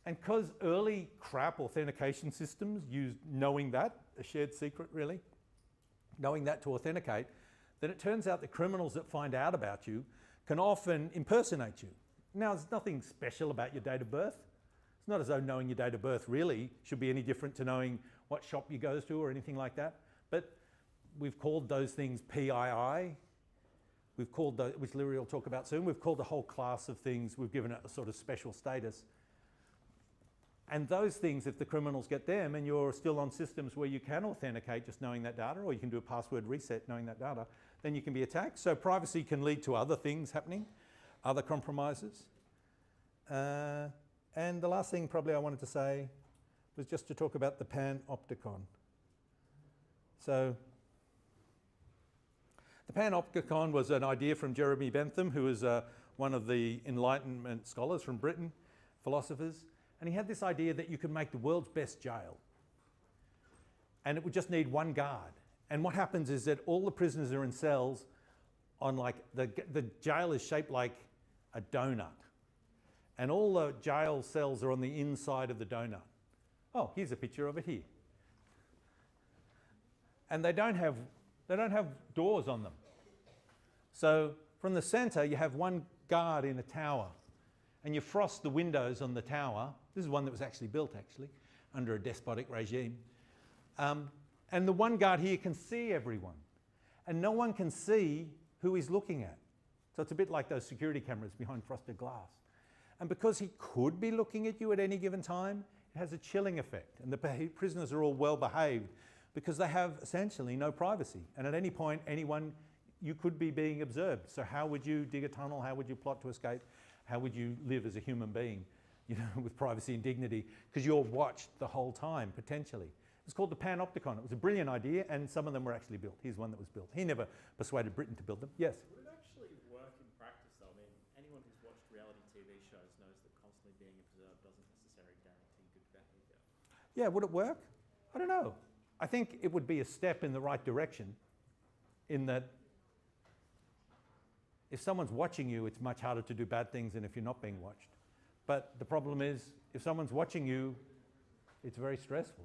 And because early crap authentication systems used knowing that, a shared secret really, knowing that to authenticate, then it turns out that criminals that find out about you can often impersonate you. Now, there's nothing special about your date of birth. It's not as though knowing your date of birth really should be any different to knowing what shop you go to or anything like that. But we've called those things PII. We've called those, which Larry will talk about soon, we've called a whole class of things, we've given it a sort of special status. And those things, if the criminals get them and you're still on systems where you can authenticate just knowing that data, or you can do a password reset knowing that data, then you can be attacked. So privacy can lead to other things happening, other compromises. And the last thing probably I wanted to say was just to talk about the panopticon. So the panopticon was an idea from Jeremy Bentham, who is one of the Enlightenment scholars from Britain, philosophers. And he had this idea that you could make the world's best jail. And it would just need one guard. And what happens is that all the prisoners are in cells on like, the jail is shaped like a donut. And all the jail cells are on the inside of the donut. Oh, here's a picture of it here. And they don't have doors on them. So from the center, you have one guard in a tower. And you frost the windows on the tower. This is one that was actually built, under a despotic regime. And the one guard here can see everyone. And no one can see who he's looking at. So it's a bit like those security cameras behind frosted glass. And because he could be looking at you at any given time, it has a chilling effect. And the prisoners are all well behaved because they have essentially no privacy. And at any point, you could be being observed. So how would you dig a tunnel? How would you plot to escape? How would you live as a human being, with privacy and dignity? Because you're watched the whole time, potentially. It's called the panopticon. It was a brilliant idea, and some of them were actually built. Here's one that was built. He never persuaded Britain to build them. Yes? Would it actually work in practice, though? I mean, anyone who's watched reality TV shows knows that constantly being observed doesn't necessarily guarantee good behaviour. Yeah, would it work? I don't know. I think it would be a step in the right direction, in that if someone's watching you, it's much harder to do bad things than if you're not being watched. But the problem is, if someone's watching you, it's very stressful,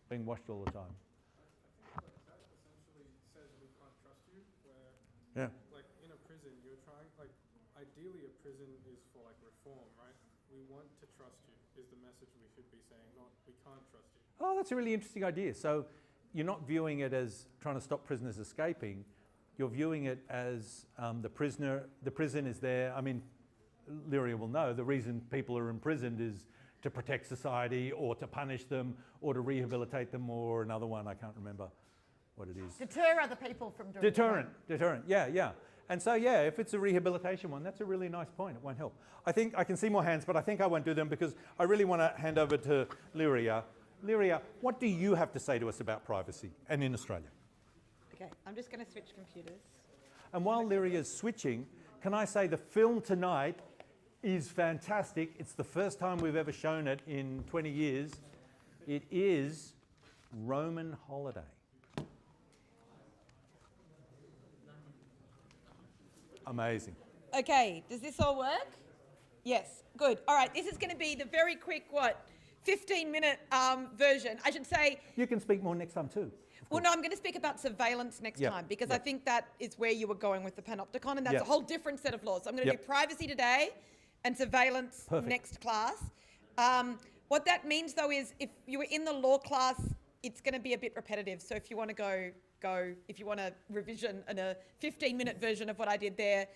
being watched all the time. I think that essentially says we can't trust you, where, like, in a prison, you're trying, like, ideally a prison is for, like, reform, right? We want to trust you, is the message we should be saying, not we can't trust you. Oh, that's a really interesting idea. So you're not viewing it as trying to stop prisoners escaping. You're viewing it as the prison is there. I mean, Lyria will know, the reason people are imprisoned is to protect society or to punish them or to rehabilitate them, or another one, I can't remember what it is. Deter other people from doing Deterrent, yeah. And so, yeah, if it's a rehabilitation one, that's a really nice point. It won't help. I think I can see more hands, but I think I won't do them because I really want to hand over to Lyria. Lyria, what do you have to say to us about privacy and in Australia? Okay, I'm just going to switch computers. And while Lyria's switching, can I say the film tonight is fantastic. It's the first time we've ever shown it in 20 years. It is Roman Holiday. Amazing. Okay, does this all work? Yes, good. All right, this is going to be the very quick, 15-minute version. I should say... You can speak more next time too. Well, no, I'm going to speak about surveillance next time because I think that is where you were going with the panopticon, and that's a whole different set of laws. So I'm going to do privacy today and surveillance next class. What that means, though, is if you were in the law class, it's going to be a bit repetitive. So if you want to go, if you want a revision and a 15-minute version of what I did there,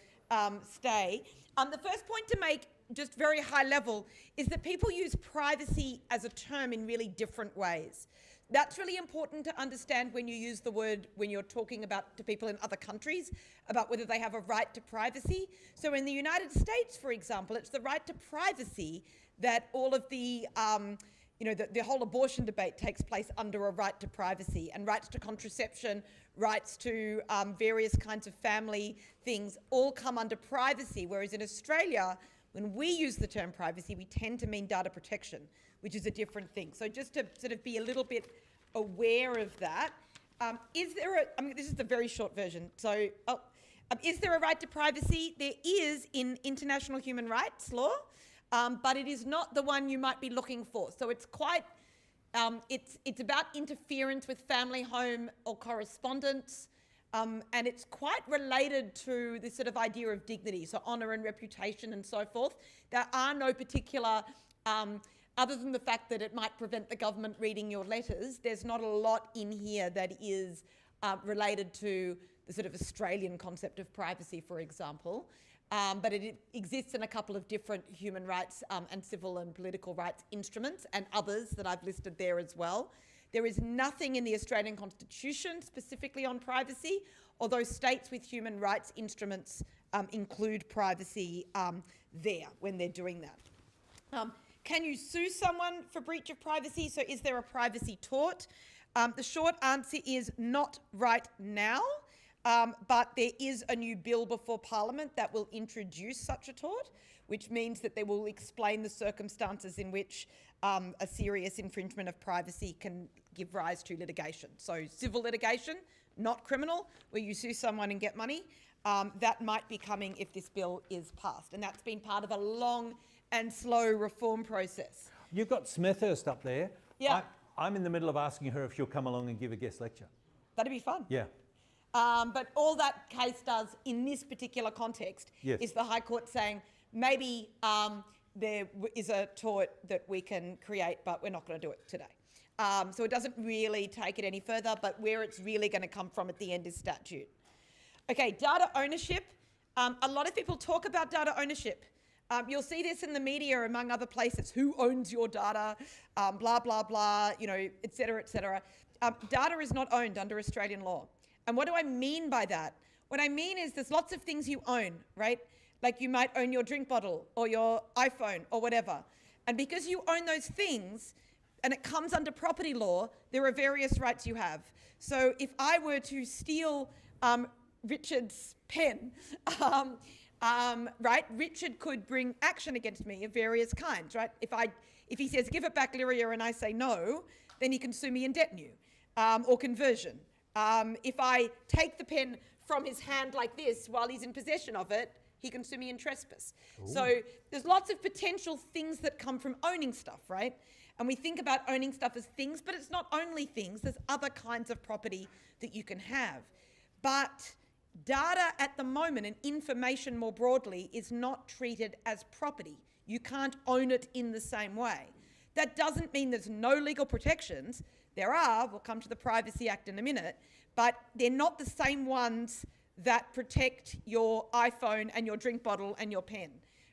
stay. The first point to make, just very high level, is that people use privacy as a term in really different ways. That's really important to understand when you use the word, when you're talking about to people in other countries, about whether they have a right to privacy. So in the United States, for example, it's the right to privacy that all of the the whole abortion debate takes place under a right to privacy, and rights to contraception, rights to various kinds of family things all come under privacy, whereas in Australia, when we use the term privacy, we tend to mean data protection, which is a different thing. So just to sort of be a little bit aware of that, this is the very short version. So is there a right to privacy? There is in international human rights law, but it is not the one you might be looking for. So it's quite, it's about interference with family, home, or correspondence, and it's quite related to this sort of idea of dignity, so honour and reputation and so forth. There are no particular, other than the fact that it might prevent the government reading your letters, there's not a lot in here that is related to the sort of Australian concept of privacy, for example. But it exists in a couple of different human rights and civil and political rights instruments, and others that I've listed there as well. There is nothing in the Australian Constitution specifically on privacy, although states with human rights instruments include privacy there when they're doing that. Can you sue someone for breach of privacy? So is there a privacy tort? The short answer is not right now. But there is a new bill before Parliament that will introduce such a tort, which means that they will explain the circumstances in which a serious infringement of privacy can give rise to litigation. So civil litigation, not criminal, where you sue someone and get money, that might be coming if this bill is passed. And that's been part of a long and slow reform process. You've got Smethurst up there. Yeah. I'm in the middle of asking her if she'll come along and give a guest lecture. That'd be fun. Yeah. But all that case does in this particular context is the High Court saying maybe there is a tort that we can create, but we're not going to do it today. So it doesn't really take it any further, but where it's really going to come from at the end is statute. Okay, data ownership. A lot of people talk about data ownership. You'll see this in the media, among other places. Who owns your data? Blah, blah, blah, et cetera, et cetera. Data is not owned under Australian law. And what do I mean by that? What I mean is there's lots of things you own, right? Like you might own your drink bottle or your iPhone or whatever. And because you own those things and it comes under property law, there are various rights you have. So if I were to steal Richard's pen, right, Richard could bring action against me of various kinds, right? If he says, give it back, Lyria, and I say no, then he can sue me in detenue or conversion. If I take the pen from his hand like this while he's in possession of it, he can sue me in trespass. Ooh. So there's lots of potential things that come from owning stuff, right? And we think about owning stuff as things, but it's not only things. There's other kinds of property that you can have. But data at the moment, and information more broadly, is not treated as property. You can't own it in the same way. That doesn't mean there's no legal protections. There are, we'll come to the Privacy Act in a minute, but they're not the same ones that protect your iPhone and your drink bottle and your pen,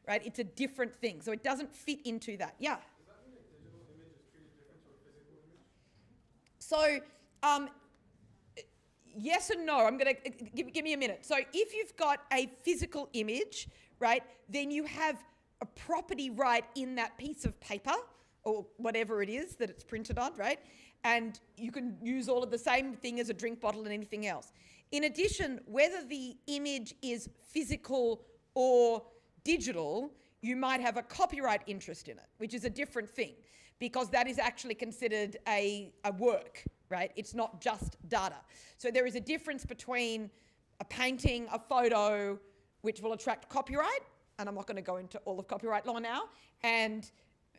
right? It's a different thing, so it doesn't fit into that. Yeah? Does that mean a digital image is treated different to a physical image? So, yes and no. I'm going to give me a minute. So if you've got a physical image, right, then you have a property right in that piece of paper or whatever it is that it's printed on, right? And you can use all of the same thing as a drink bottle and anything else. In addition, whether the image is physical or digital, you might have a copyright interest in it, which is a different thing, because that is actually considered a work, right? It's not just data. So there is a difference between a painting, a photo, which will attract copyright, and I'm not going to go into all of copyright law now, and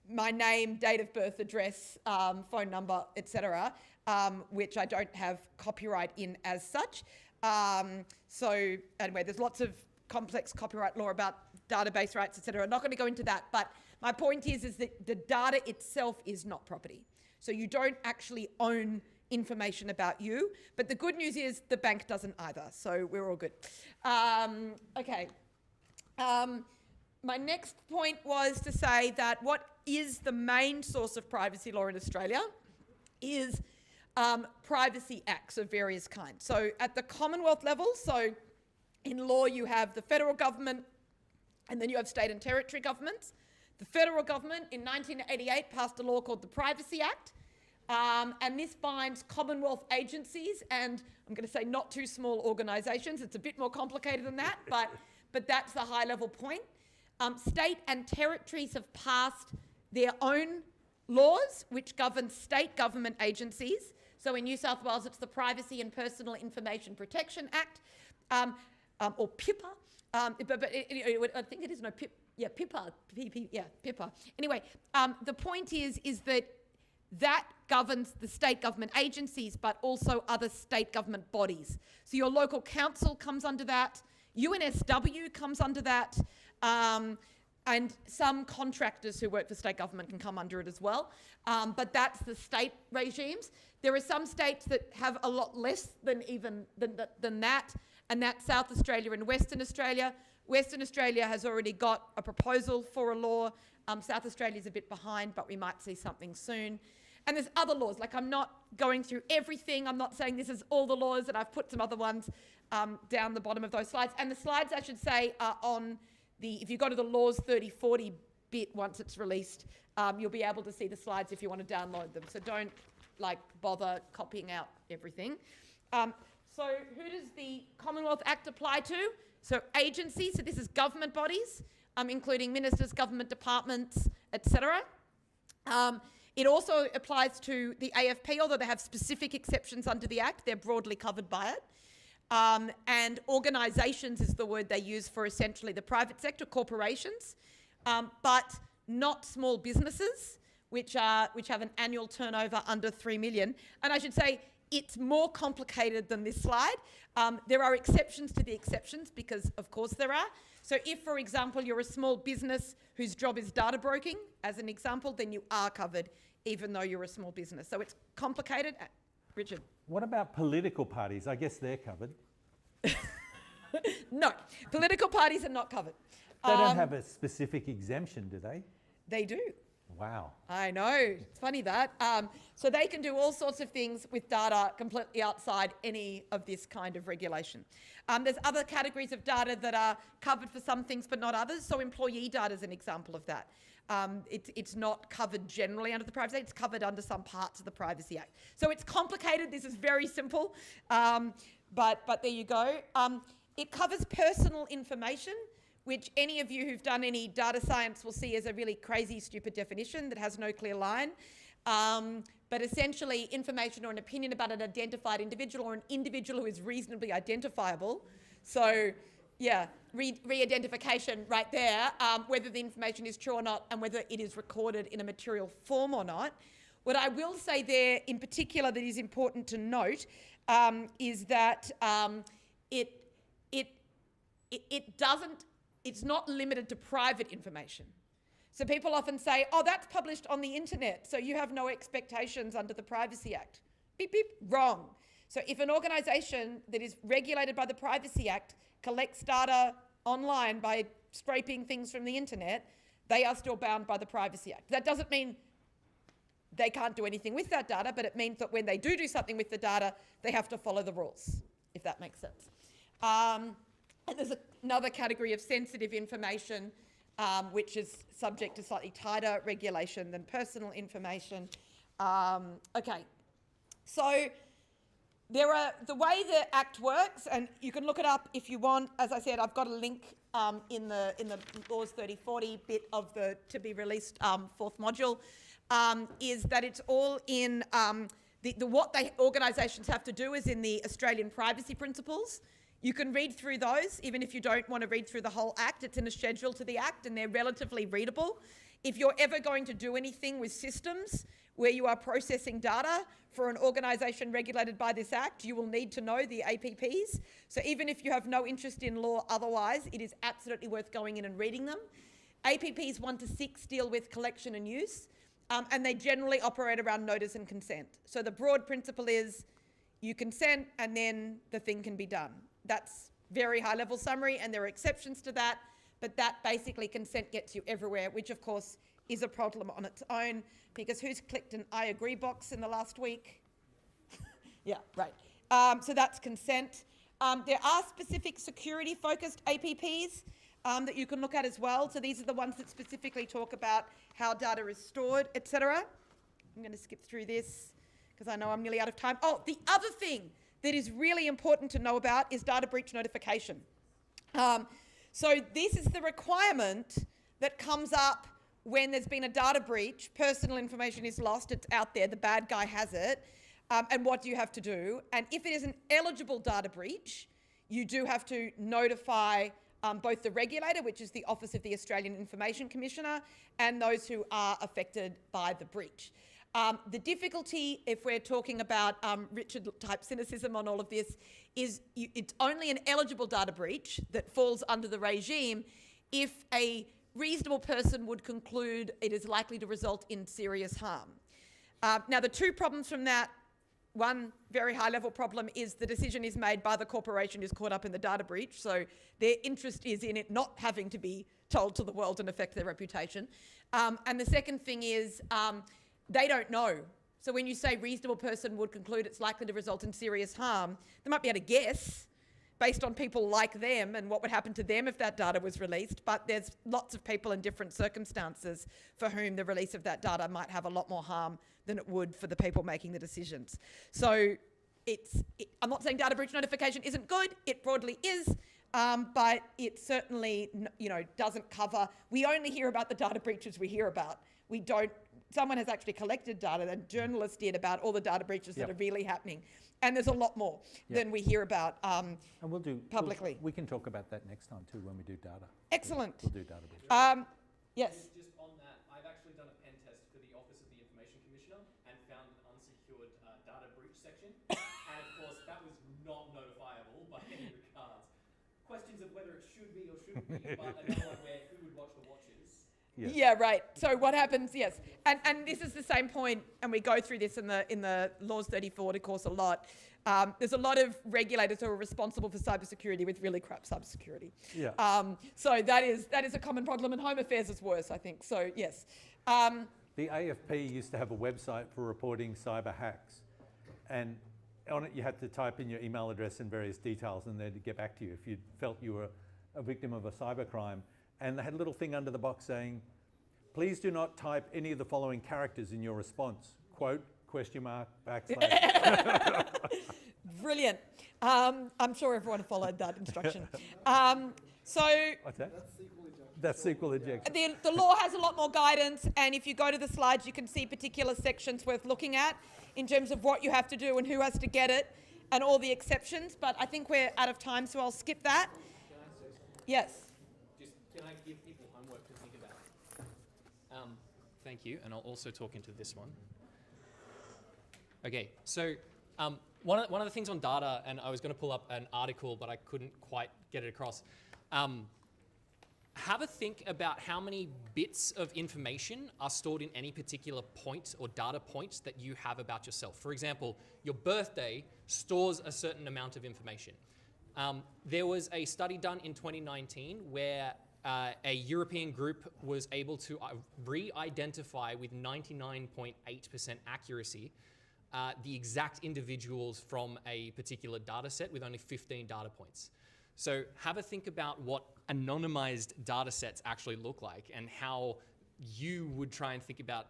my name, date of birth, address, phone number, etc., which I don't have copyright in as such. So anyway, there's lots of complex copyright law about database rights, etc. I'm not going to go into that, but my point is that the data itself is not property. So you don't actually own information about you, but the good news is the bank doesn't either, so we're all good. Okay. My next point was to say that what is the main source of privacy law in Australia is privacy acts of various kinds. So at the Commonwealth level, so in law you have the federal government and then you have state and territory governments. The federal government in 1988 passed a law called the Privacy Act, and this binds Commonwealth agencies and I'm going to say not too small organisations. It's a bit more complicated than that, but that's the high level point. State and territories have passed their own laws which govern state government agencies. So in New South Wales, it's the Privacy and Personal Information Protection Act, or PIPA. I think it is, no, PIPA. PIPA. Anyway, the point is that governs the state government agencies, but also other state government bodies. So your local council comes under that, UNSW comes under that, and some contractors who work for state government can come under it as well. But that's the state regimes. There are some states that have a lot less than that, and that's South Australia and Western Australia. Western Australia has already got a proposal for a law. South Australia is a bit behind, but we might see something soon. And there's other laws, like I'm not going through everything. I'm not saying this is all the laws, and I've put some other ones down the bottom of those slides. And the slides, I should say, are on if you go to the Laws 3040 bit once it's released, you'll be able to see the slides if you want to download them. So don't bother copying out everything. So who does the Commonwealth Act apply to? So agencies, so this is government bodies, including ministers, government departments, etc. It also applies to the AFP, although they have specific exceptions under the Act. They're broadly covered by it. And organisations is the word they use for essentially the private sector, corporations, but not small businesses, which have an annual turnover under 3 million. And I should say it's more complicated than this slide. There are exceptions to the exceptions because, of course, there are. So if, for example, you're a small business whose job is data broking, as an example, then you are covered even though you're a small business. So it's complicated. Richard. What about political parties? I guess they're covered. No, political parties are not covered. They don't have a specific exemption, do they? They do. Wow. I know, it's funny that. So they can do all sorts of things with data completely outside any of this kind of regulation. There's other categories of data that are covered for some things but not others. So employee data is an example of that. It's not covered generally under the Privacy Act, it's covered under some parts of the Privacy Act. So it's complicated, this is very simple, but there you go. It covers personal information, which any of you who've done any data science will see as a really crazy, stupid definition that has no clear line. But essentially, information or an opinion about an identified individual or an individual who is reasonably identifiable. So, yeah, re-identification right there, whether the information is true or not and whether it is recorded in a material form or not. What I will say there in particular that is important to note is that it's not limited to private information. So people often say, oh, that's published on the internet, so you have no expectations under the Privacy Act. Beep, beep, wrong. So if an organisation that is regulated by the Privacy Act collects data online by scraping things from the internet, they are still bound by the Privacy Act. That doesn't mean they can't do anything with that data, but it means that when they do something with the data, they have to follow the rules, if that makes sense. And there's another category of sensitive information, which is subject to slightly tighter regulation than personal information. Okay, so the way the Act works, and you can look it up if you want. As I said, I've got a link in the Laws 3040 bit of the to be released fourth module, is that it's all in what organisations have to do is in the Australian privacy principles. You can read through those, even if you don't want to read through the whole Act. It's in a schedule to the Act, and they're relatively readable. If you're ever going to do anything with systems where you are processing data for an organisation regulated by this Act, you will need to know the APPs. So even if you have no interest in law otherwise, it is absolutely worth going in and reading them. APPs 1 to 6 deal with collection and use, and they generally operate around notice and consent. So the broad principle is you consent and then the thing can be done. That's very high level summary, and there are exceptions to that, but that basically consent gets you everywhere, which of course is a problem on its own, because who's clicked an I agree box in the last week? Yeah, right. So that's consent. There are specific security focused APPs that you can look at as well. So these are the ones that specifically talk about how data is stored, etc. I'm going to skip through this because I know I'm nearly out of time. Oh, the other thing that is really important to know about is data breach notification. So this is the requirement that comes up when there's been a data breach, personal information is lost, it's out there, the bad guy has it, and what do you have to do? And if it is an eligible data breach, you do have to notify both the regulator, which is the Office of the Australian Information Commissioner, and those who are affected by the breach. The difficulty, if we're talking about Richard-type cynicism on all of this, is it's only an eligible data breach that falls under the regime if a reasonable person would conclude it is likely to result in serious harm. Now, the two problems from that, one very high-level problem is the decision is made by the corporation who's caught up in the data breach, so their interest is in it not having to be told to the world and affect their reputation. And the second thing is they don't know. So when you say reasonable person would conclude it's likely to result in serious harm, they might be able to guess based on people like them and what would happen to them if that data was released, but there's lots of people in different circumstances for whom the release of that data might have a lot more harm than it would for the people making the decisions. So I'm not saying data breach notification isn't good, it broadly is, but it certainly doesn't cover, we only hear about the data breaches we hear about. We don't, someone has actually collected data, and journalists did, about all the data breaches that are really happening. And there's a lot more than we hear about and we'll do publicly. We can talk about that next time too when we do data. Excellent. We'll do data. Yes. Just on that, I've actually done a pen test for the Office of the Information Commissioner and found an unsecured data breach section. And of course, that was not notifiable by any regards. Questions of whether it should be or shouldn't be, but another one where who would watch the watches. Yes. Yeah, right. So what happens, yes. And this is the same point, and we go through this in the Laws 3040 course a lot. There's a lot of regulators who are responsible for cybersecurity with really crap cybersecurity. Yeah. So that is a common problem, and Home Affairs is worse, I think. So yes. The AFP used to have a website for reporting cyber hacks, and on it you had to type in your email address and various details, and they'd get back to you if you felt you were a victim of a cybercrime. And they had a little thing under the box saying, please do not type any of the following characters in your response. Quote, question mark, backslash. Brilliant. I'm sure everyone followed that instruction. So what's that? That's SQL injection. The law has a lot more guidance, and if you go to the slides, you can see particular sections worth looking at in terms of what you have to do and who has to get it and all the exceptions. But I think we're out of time, so I'll skip that. Yes. Can I give people homework to think about? Thank you, and I'll also talk into this one. Okay, so one of the things on data, and I was going to pull up an article, but I couldn't quite get it across. Have a think about how many bits of information are stored in any particular point or data points that you have about yourself. For example, your birthday stores a certain amount of information. There was a study done in 2019 where a European group was able to re-identify with 99.8% accuracy the exact individuals from a particular data set with only 15 data points. So have a think about what anonymized data sets actually look like and how you would try and think about,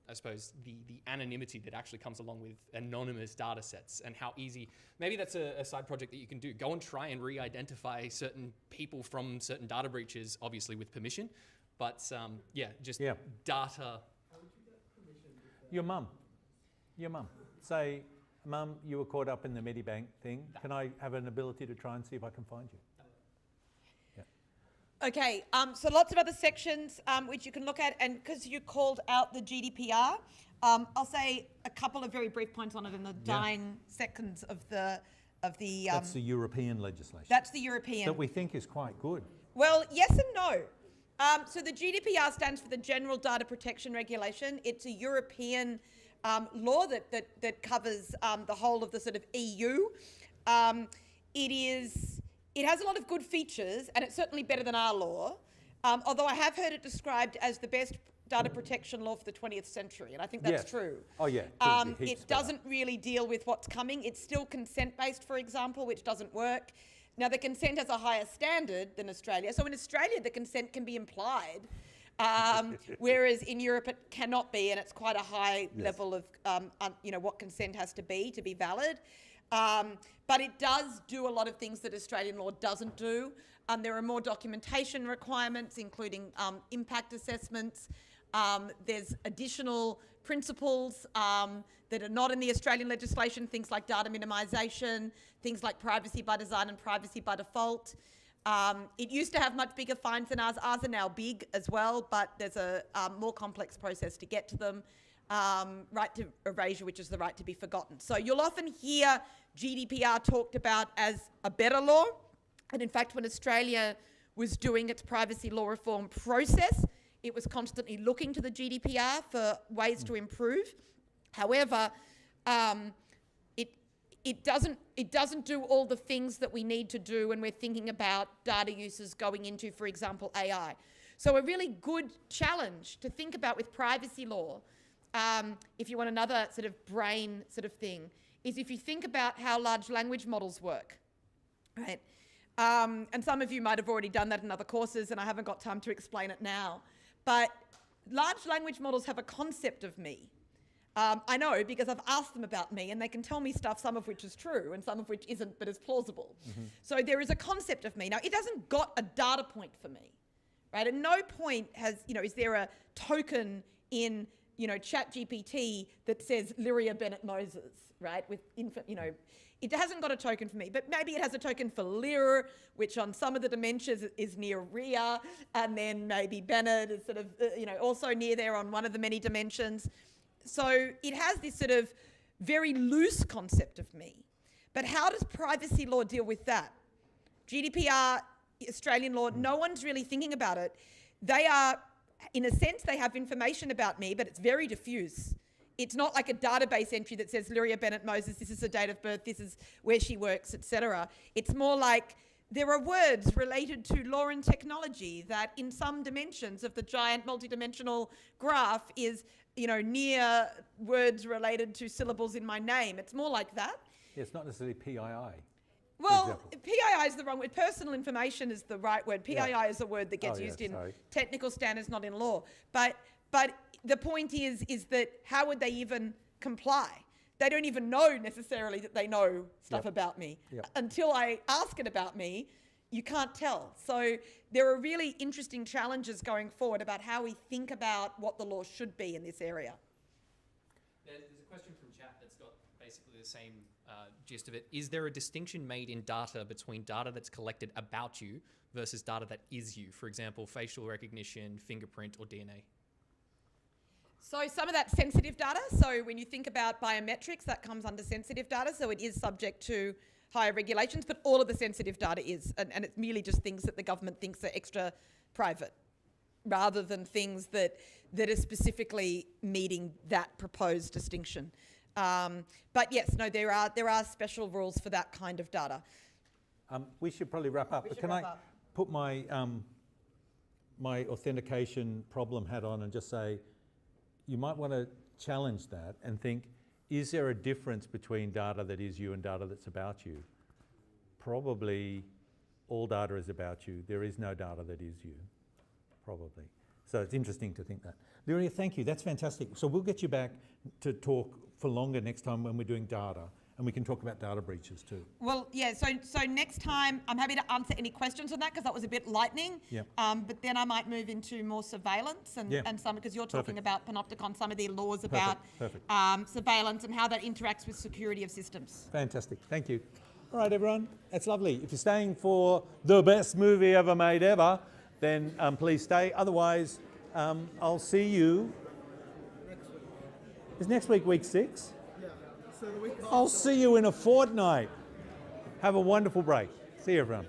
I suppose, the anonymity that actually comes along with anonymous data sets and how easy, maybe that's a side project that you can do. Go and try and re-identify certain people from certain data breaches, obviously with permission, but data. Your mum. Say, Mum, you were caught up in the Medibank thing. Can I have an ability to try and see if I can find you? Okay, so lots of other sections which you can look at, and because you called out the GDPR, I'll say a couple of very brief points on it in the dying seconds of the. That's the European legislation. That's the European. That we think is quite good. Well, yes and no. So the GDPR stands for the General Data Protection Regulation. It's a European law that covers the whole of the sort of EU. It has a lot of good features, and it's certainly better than our law, although I have heard it described as the best data protection law for the 20th century, and I think that's true. Oh, yeah. It doesn't really deal with what's coming. It's still consent-based, for example, which doesn't work. Now, the consent has a higher standard than Australia. So in Australia, the consent can be implied, whereas in Europe it cannot be, and it's quite a high level of what consent has to be valid. But it does do a lot of things that Australian law doesn't do. There are more documentation requirements, including impact assessments. There's additional principles that are not in the Australian legislation, things like data minimisation, things like privacy by design and privacy by default. It used to have much bigger fines than ours. Ours are now big as well, but there's a more complex process to get to them. Right to erasure, which is the right to be forgotten. So you'll often hear GDPR talked about as a better law. And in fact, when Australia was doing its privacy law reform process, it was constantly looking to the GDPR for ways to improve. However, it doesn't do all the things that we need to do when we're thinking about data uses going into, for example, AI. So a really good challenge to think about with privacy law, if you want another sort of brain sort of thing, is if you think about how large language models work, right? And some of you might have already done that in other courses, and I haven't got time to explain it now. But large language models have a concept of me. I know because I've asked them about me, and they can tell me stuff, some of which is true and some of which isn't, but is plausible. So there is a concept of me. Now, it hasn't got a data point for me, right? At no point is there a token in ChatGPT that says Lyria Bennett Moses, right? It hasn't got a token for me, but maybe it has a token for Lyr, which on some of the dimensions is near Ria, and then maybe Bennett is sort of, also near there on one of the many dimensions. So it has this sort of very loose concept of me. But how does privacy law deal with that? GDPR, Australian law, no one's really thinking about it. They are, in a sense, they have information about me, but it's very diffuse. It's not like a database entry that says Lyria Bennett Moses, this is her date of birth, this is where she works, etc. It's more like there are words related to law and technology that in some dimensions of the giant multidimensional graph is, near words related to syllables in my name. It's more like that. Yeah, it's not necessarily PII. Well, PII is the wrong word. Personal information is the right word. PII is a word that gets used in technical standards, not in law. But the point is that how would they even comply? They don't even know necessarily that they know stuff about me. Until I ask it about me, you can't tell. So there are really interesting challenges going forward about how we think about what the law should be in this area. There's a question from chat that's got basically the same gist of it. Is there a distinction made in data between data that's collected about you versus data that is you? For example, facial recognition, fingerprint, or DNA? So some of that's sensitive data. So when you think about biometrics, that comes under sensitive data. So it is subject to higher regulations, but all of the sensitive data is. And it's merely just things that the government thinks are extra private, rather than things that are specifically meeting that proposed distinction. But yes, no, there are special rules for that kind of data. We should probably wrap up. But can I put my my authentication problem hat on and just say, you might want to challenge that and think, is there a difference between data that is you and data that's about you? Probably all data is about you. There is no data that is you, probably. So it's interesting to think that. Lyria, thank you, that's fantastic. So we'll get you back to talk for longer next time when we're doing data, and we can talk about data breaches too. Well, yeah, so next time, I'm happy to answer any questions on that because that was a bit lightning. Yeah. But then I might move into more surveillance and some, because you're talking Perfect. about Panopticon, some of their laws about Perfect. surveillance and how that interacts with security of systems. Fantastic, thank you. All right, everyone, that's lovely. If you're staying for the best movie ever made ever, then please stay. Otherwise, I'll see you. Is next week week 6? Yeah. So the week I'll see you in a fortnight. Have a wonderful break. See you, everyone.